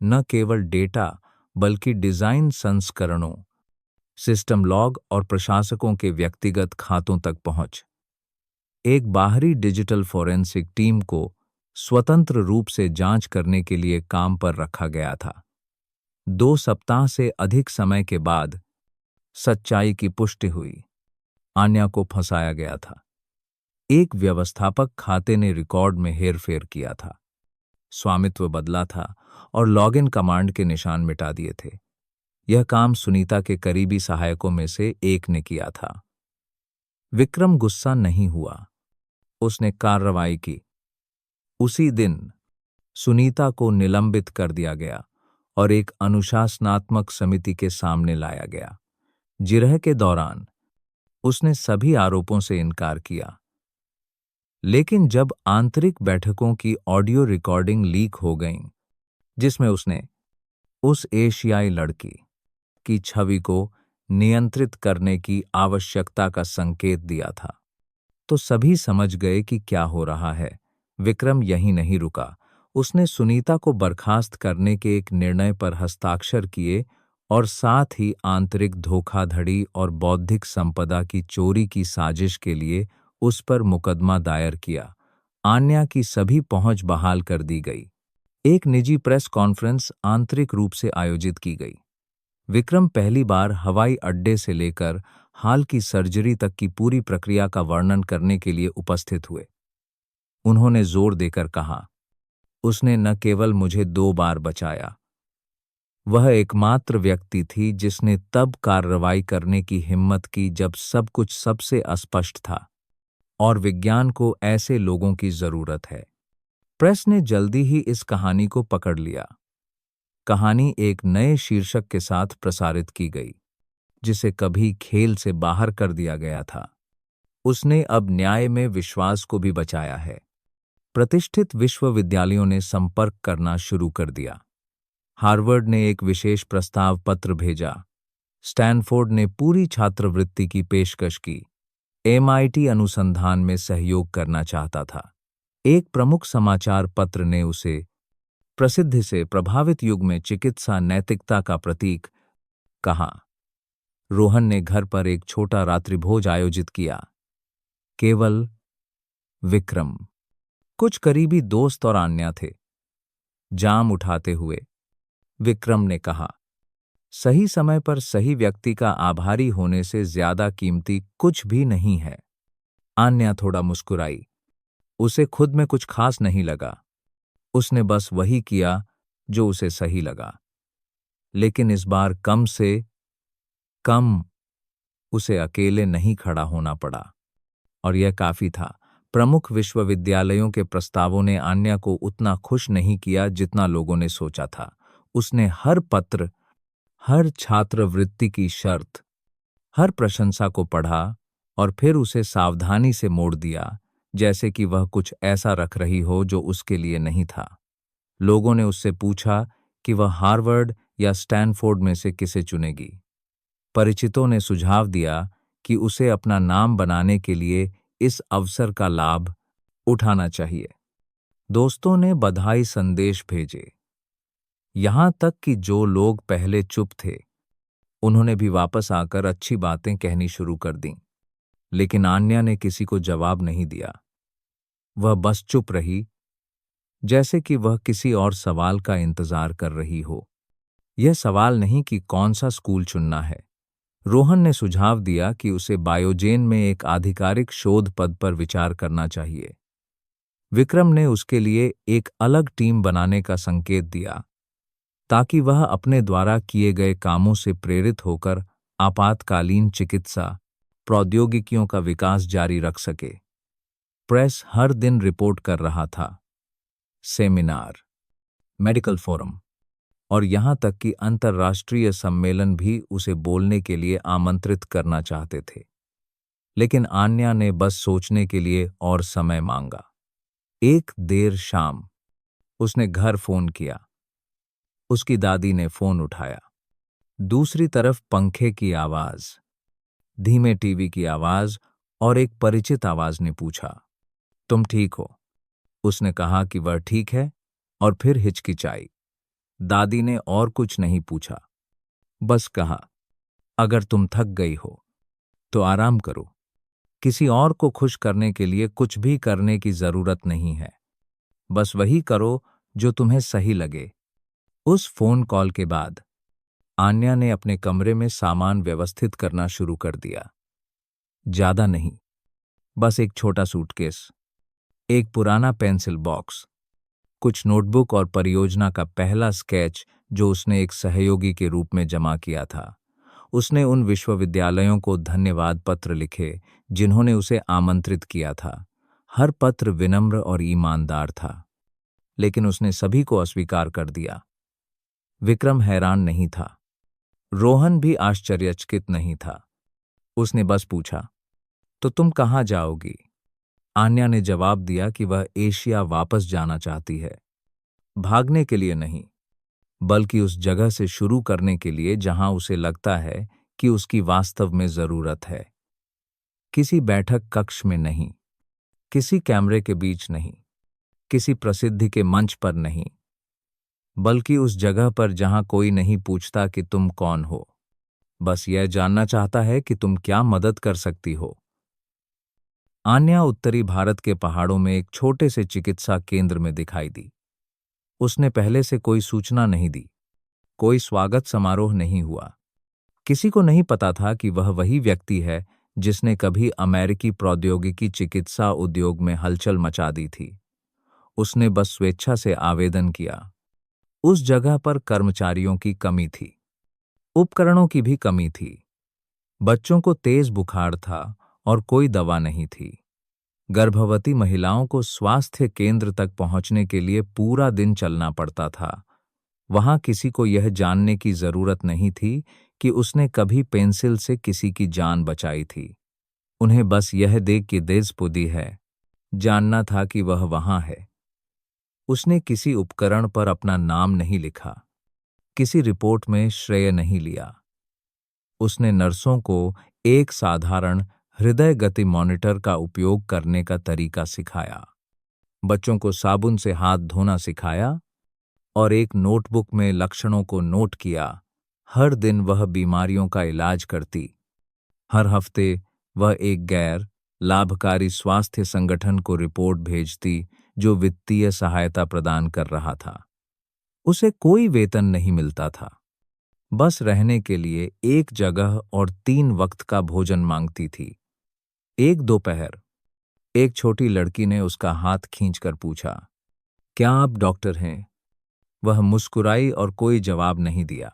न केवल डेटा बल्कि डिजाइन संस्करणों, सिस्टम लॉग और प्रशासकों के व्यक्तिगत खातों तक पहुंच। एक बाहरी डिजिटल फोरेंसिक टीम को स्वतंत्र रूप से जांच करने के लिए काम पर रखा गया था। 2 सप्ताह से अधिक समय के बाद सच्चाई की पुष्टि हुई। आन्या को फंसाया गया था। एक व्यवस्थापक खाते ने रिकॉर्ड में हेरफेर किया था, स्वामित्व बदला था और लॉगिन कमांड के निशान मिटा दिए थे। यह काम सुनीता के करीबी सहायकों में से एक ने किया था। विक्रम गुस्सा नहीं हुआ, उसने कार्रवाई की। उसी दिन सुनीता को निलंबित कर दिया गया और एक अनुशासनात्मक समिति के सामने लाया गया। जिरह के दौरान उसने सभी आरोपों से इनकार किया, लेकिन जब आंतरिक बैठकों की ऑडियो रिकॉर्डिंग लीक हो गईं, जिसमें उसने उस एशियाई लड़की की छवि को नियंत्रित करने की आवश्यकता का संकेत दिया था, तो सभी समझ गए कि क्या हो रहा है। विक्रम यहीं नहीं रुका। उसने सुनीता को बर्खास्त करने के एक निर्णय पर हस्ताक्षर किए और साथ ही आंतरिक धोखाधड़ी और बौद्धिक संपदा की चोरी की साजिश के लिए उस पर मुकदमा दायर किया। आन्या की सभी पहुंच बहाल कर दी गई। एक निजी प्रेस कॉन्फ्रेंस आंतरिक रूप से आयोजित की गई। विक्रम पहली बार हवाई अड्डे से लेकर हाल की सर्जरी तक की पूरी प्रक्रिया का वर्णन करने के लिए उपस्थित हुए। उन्होंने जोर देकर कहा, उसने न केवल मुझे 2 बार बचाया, वह एकमात्र व्यक्ति थी जिसने तब कार्रवाई करने की हिम्मत की जब सब कुछ सबसे अस्पष्ट था और विज्ञान को ऐसे लोगों की जरूरत है। प्रेस ने जल्दी ही इस कहानी को पकड़ लिया। कहानी एक नए शीर्षक के साथ प्रसारित की गई, जिसे कभी खेल से बाहर कर दिया गया था। उसने अब न्याय में विश्वास को भी बचाया है। प्रतिष्ठित विश्वविद्यालयों ने संपर्क करना शुरू कर दिया। हार्वर्ड ने एक विशेष प्रस्ताव पत्र भेजा। स्टैनफोर्ड ने पूरी छात्रवृत्ति की पेशकश की। MIT अनुसंधान में सहयोग करना चाहता था। एक प्रमुख समाचार पत्र ने उसे प्रसिद्धि से प्रभावित युग में चिकित्सा नैतिकता का प्रतीक कहा। रोहन ने घर पर एक छोटा रात्रिभोज आयोजित किया। केवल विक्रम, कुछ करीबी दोस्त और आन्या थे। जाम उठाते हुए विक्रम ने कहा, सही समय पर सही व्यक्ति का आभारी होने से ज्यादा कीमती कुछ भी नहीं है। आन्या थोड़ा मुस्कुराई। उसे खुद में कुछ खास नहीं लगा। उसने बस वही किया जो उसे सही लगा। लेकिन इस बार कम से कम उसे अकेले नहीं खड़ा होना पड़ा, और यह काफी था। प्रमुख विश्वविद्यालयों के प्रस्तावों ने आन्या को उतना खुश नहीं किया जितना लोगों ने सोचा था। उसने हर पत्र, हर छात्रवृत्ति की शर्त, हर प्रशंसा को पढ़ा और फिर उसे सावधानी से मोड़ दिया, जैसे कि वह कुछ ऐसा रख रही हो जो उसके लिए नहीं था। लोगों ने उससे पूछा कि वह हार्वर्ड या स्टैनफोर्ड में से किसे चुनेगी। परिचितों ने सुझाव दिया कि उसे अपना नाम बनाने के लिए इस अवसर का लाभ उठाना चाहिए। दोस्तों ने बधाई संदेश भेजे। यहां तक कि जो लोग पहले चुप थे, उन्होंने भी वापस आकर अच्छी बातें कहनी शुरू कर दीं। लेकिन आन्या ने किसी को जवाब नहीं दिया। वह बस चुप रही, जैसे कि वह किसी और सवाल का इंतजार कर रही हो। यह सवाल नहीं कि कौन सा स्कूल चुनना है। रोहन ने सुझाव दिया कि उसे बायोजेन में एक आधिकारिक शोध पद पर विचार करना चाहिए। विक्रम ने उसके लिए एक अलग टीम बनाने का संकेत दिया, ताकि वह अपने द्वारा किए गए कामों से प्रेरित होकर आपातकालीन चिकित्सा प्रौद्योगिकियों का विकास जारी रख सके। प्रेस हर दिन रिपोर्ट कर रहा था। सेमिनार, मेडिकल फोरम और यहां तक कि अंतर्राष्ट्रीय सम्मेलन भी उसे बोलने के लिए आमंत्रित करना चाहते थे। लेकिन आन्या ने बस सोचने के लिए और समय मांगा। एक देर शाम उसने घर फोन किया। उसकी दादी ने फोन उठाया। दूसरी तरफ पंखे की आवाज, धीमे टीवी की आवाज और एक परिचित आवाज ने पूछा, तुम ठीक हो? उसने कहा कि वह ठीक है और फिर हिचकिचाई। दादी ने और कुछ नहीं पूछा, बस कहा, अगर तुम थक गई हो तो आराम करो। किसी और को खुश करने के लिए कुछ भी करने की जरूरत नहीं है। बस वही करो जो तुम्हें सही लगे। उस फोन कॉल के बाद आन्या ने अपने कमरे में सामान व्यवस्थित करना शुरू कर दिया। ज्यादा नहीं, बस एक छोटा सूटकेस, एक पुराना पेंसिल बॉक्स, कुछ नोटबुक और परियोजना का पहला स्केच जो उसने एक सहयोगी के रूप में जमा किया था। उसने उन विश्वविद्यालयों को धन्यवाद पत्र लिखे जिन्होंने उसे आमंत्रित किया था। हर पत्र विनम्र और ईमानदार था, लेकिन उसने सभी को अस्वीकार कर दिया। विक्रम हैरान नहीं था। रोहन भी आश्चर्यचकित नहीं था। उसने बस पूछा, तो तुम कहाँ जाओगी? आन्या ने जवाब दिया कि वह एशिया वापस जाना चाहती है। भागने के लिए नहीं, बल्कि उस जगह से शुरू करने के लिए जहां उसे लगता है कि उसकी वास्तव में जरूरत है। किसी बैठक कक्ष में नहीं, किसी कैमरे के बीच नहीं, किसी प्रसिद्धि के मंच पर नहीं, बल्कि उस जगह पर जहां कोई नहीं पूछता कि तुम कौन हो, बस यह जानना चाहता है कि तुम क्या मदद कर सकती हो। आन्या उत्तरी भारत के पहाड़ों में एक छोटे से चिकित्सा केंद्र में दिखाई दी। उसने पहले से कोई सूचना नहीं दी, कोई स्वागत समारोह नहीं हुआ। किसी को नहीं पता था कि वह वही व्यक्ति है जिसने कभी अमेरिकी प्रौद्योगिकी चिकित्सा उद्योग में हलचल मचा दी थी। उसने बस स्वेच्छा से आवेदन किया। उस जगह पर कर्मचारियों की कमी थी, उपकरणों की भी कमी थी। बच्चों को तेज बुखार था और कोई दवा नहीं थी। गर्भवती महिलाओं को स्वास्थ्य केंद्र तक पहुंचने के लिए पूरा दिन चलना पड़ता था। वहां किसी को यह जानने की जरूरत नहीं थी कि उसने कभी पेंसिल से किसी की जान बचाई थी। उन्हें बस यह देख कि देशपुदी है, जानना था कि वह वहां है। उसने किसी उपकरण पर अपना नाम नहीं लिखा, किसी रिपोर्ट में श्रेय नहीं लिया। उसने नर्सों को एक साधारण हृदय गति मॉनिटर का उपयोग करने का तरीका सिखाया, बच्चों को साबुन से हाथ धोना सिखाया और एक नोटबुक में लक्षणों को नोट किया। हर दिन वह बीमारियों का इलाज करती। हर हफ्ते वह एक गैर लाभकारी स्वास्थ्य संगठन को रिपोर्ट भेजती जो वित्तीय सहायता प्रदान कर रहा था। उसे कोई वेतन नहीं मिलता था, बस रहने के लिए एक जगह और 3 वक्त का भोजन मांगती थी। एक दोपहर एक छोटी लड़की ने उसका हाथ खींचकर पूछा, क्या आप डॉक्टर हैं? वह मुस्कुराई और कोई जवाब नहीं दिया।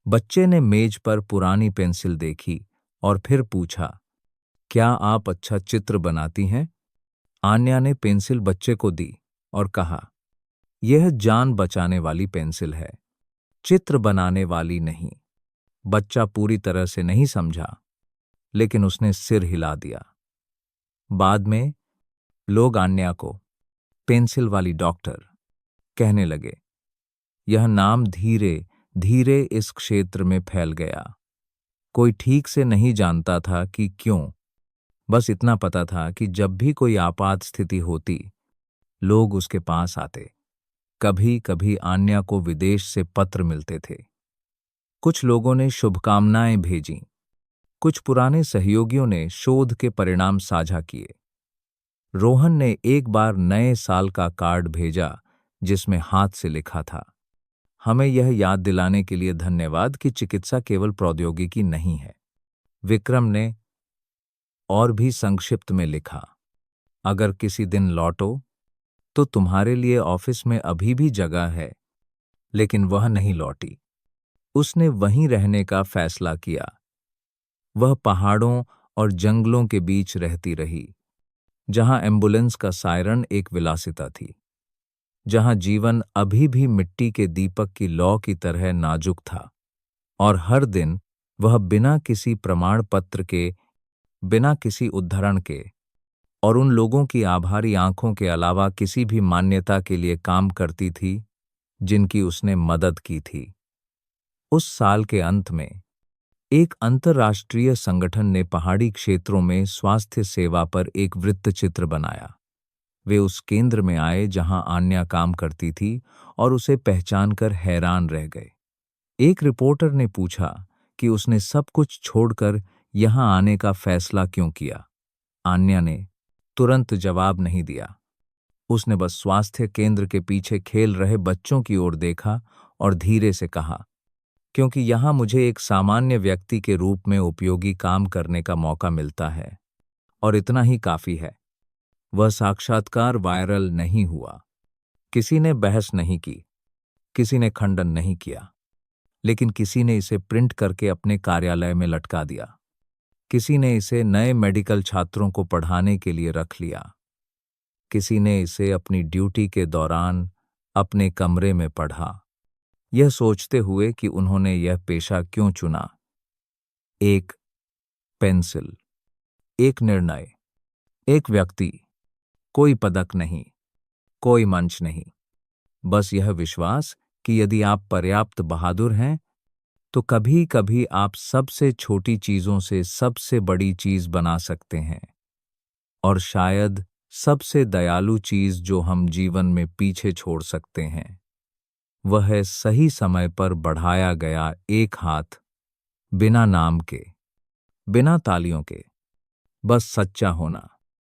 बच्चे ने मेज पर पुरानी पेंसिल देखी और फिर पूछा, क्या आप अच्छा चित्र बनाती हैं? आन्या ने पेंसिल बच्चे को दी और कहा, यह जान बचाने वाली पेंसिल है, चित्र बनाने वाली नहीं। बच्चा पूरी तरह से नहीं समझा, लेकिन उसने सिर हिला दिया। बाद में लोग आन्या को पेंसिल वाली डॉक्टर कहने लगे। यह नाम धीरे धीरे इस क्षेत्र में फैल गया। कोई ठीक से नहीं जानता था कि क्यों, बस इतना पता था कि जब भी कोई आपात स्थिति होती, लोग उसके पास आते। कभी कभी आन्या को विदेश से पत्र मिलते थे। कुछ लोगों ने शुभकामनाएं भेजीं। कुछ पुराने सहयोगियों ने शोध के परिणाम साझा किए। रोहन ने एक बार नए साल का कार्ड भेजा जिसमें हाथ से लिखा था, हमें यह याद दिलाने के लिए धन्यवाद कि चिकित्सा केवल प्रौद्योगिकी नहीं है। विक्रम ने और भी संक्षिप्त में लिखा, अगर किसी दिन लौटो तो तुम्हारे लिए ऑफिस में अभी भी जगह है। लेकिन वह नहीं लौटी। उसने वहीं रहने का फैसला किया। वह पहाड़ों और जंगलों के बीच रहती रही, जहां एम्बुलेंस का सायरन एक विलासिता थी, जहां जीवन अभी भी मिट्टी के दीपक की लौ की तरह नाजुक था। और हर दिन वह बिना किसी प्रमाण पत्र के, बिना किसी उद्धरण के और उन लोगों की आभारी आंखों के अलावा किसी भी मान्यता के लिए काम करती थी जिनकी उसने मदद की थी। उस साल के अंत में एक अंतर्राष्ट्रीय संगठन ने पहाड़ी क्षेत्रों में स्वास्थ्य सेवा पर एक वृत्तचित्र बनाया। वे उस केंद्र में आए जहां आन्या काम करती थी और उसे पहचानकर हैरान रह गए। एक रिपोर्टर ने पूछा कि उसने सब कुछ छोड़कर यहां आने का फैसला क्यों किया। आन्या ने तुरंत जवाब नहीं दिया। उसने बस स्वास्थ्य केंद्र के पीछे खेल रहे बच्चों की ओर देखा और धीरे से कहा, क्योंकि यहां मुझे एक सामान्य व्यक्ति के रूप में उपयोगी काम करने का मौका मिलता है, और इतना ही काफी है। वह साक्षात्कार वायरल नहीं हुआ। किसी ने बहस नहीं की, किसी ने खंडन नहीं किया, लेकिन किसी ने इसे प्रिंट करके अपने कार्यालय में लटका दिया। किसी ने इसे नए मेडिकल छात्रों को पढ़ाने के लिए रख लिया। किसी ने इसे अपनी ड्यूटी के दौरान अपने कमरे में पढ़ा, यह सोचते हुए कि उन्होंने यह पेशा क्यों चुना। एक पेंसिल, एक निर्णय, एक व्यक्ति, कोई पदक नहीं, कोई मंच नहीं, बस यह विश्वास कि यदि आप पर्याप्त बहादुर हैं तो कभी कभी आप सबसे छोटी चीजों से सबसे बड़ी चीज बना सकते हैं। और शायद सबसे दयालु चीज जो हम जीवन में पीछे छोड़ सकते हैं, वह है सही समय पर बढ़ाया गया एक हाथ, बिना नाम के, बिना तालियों के, बस सच्चा होना।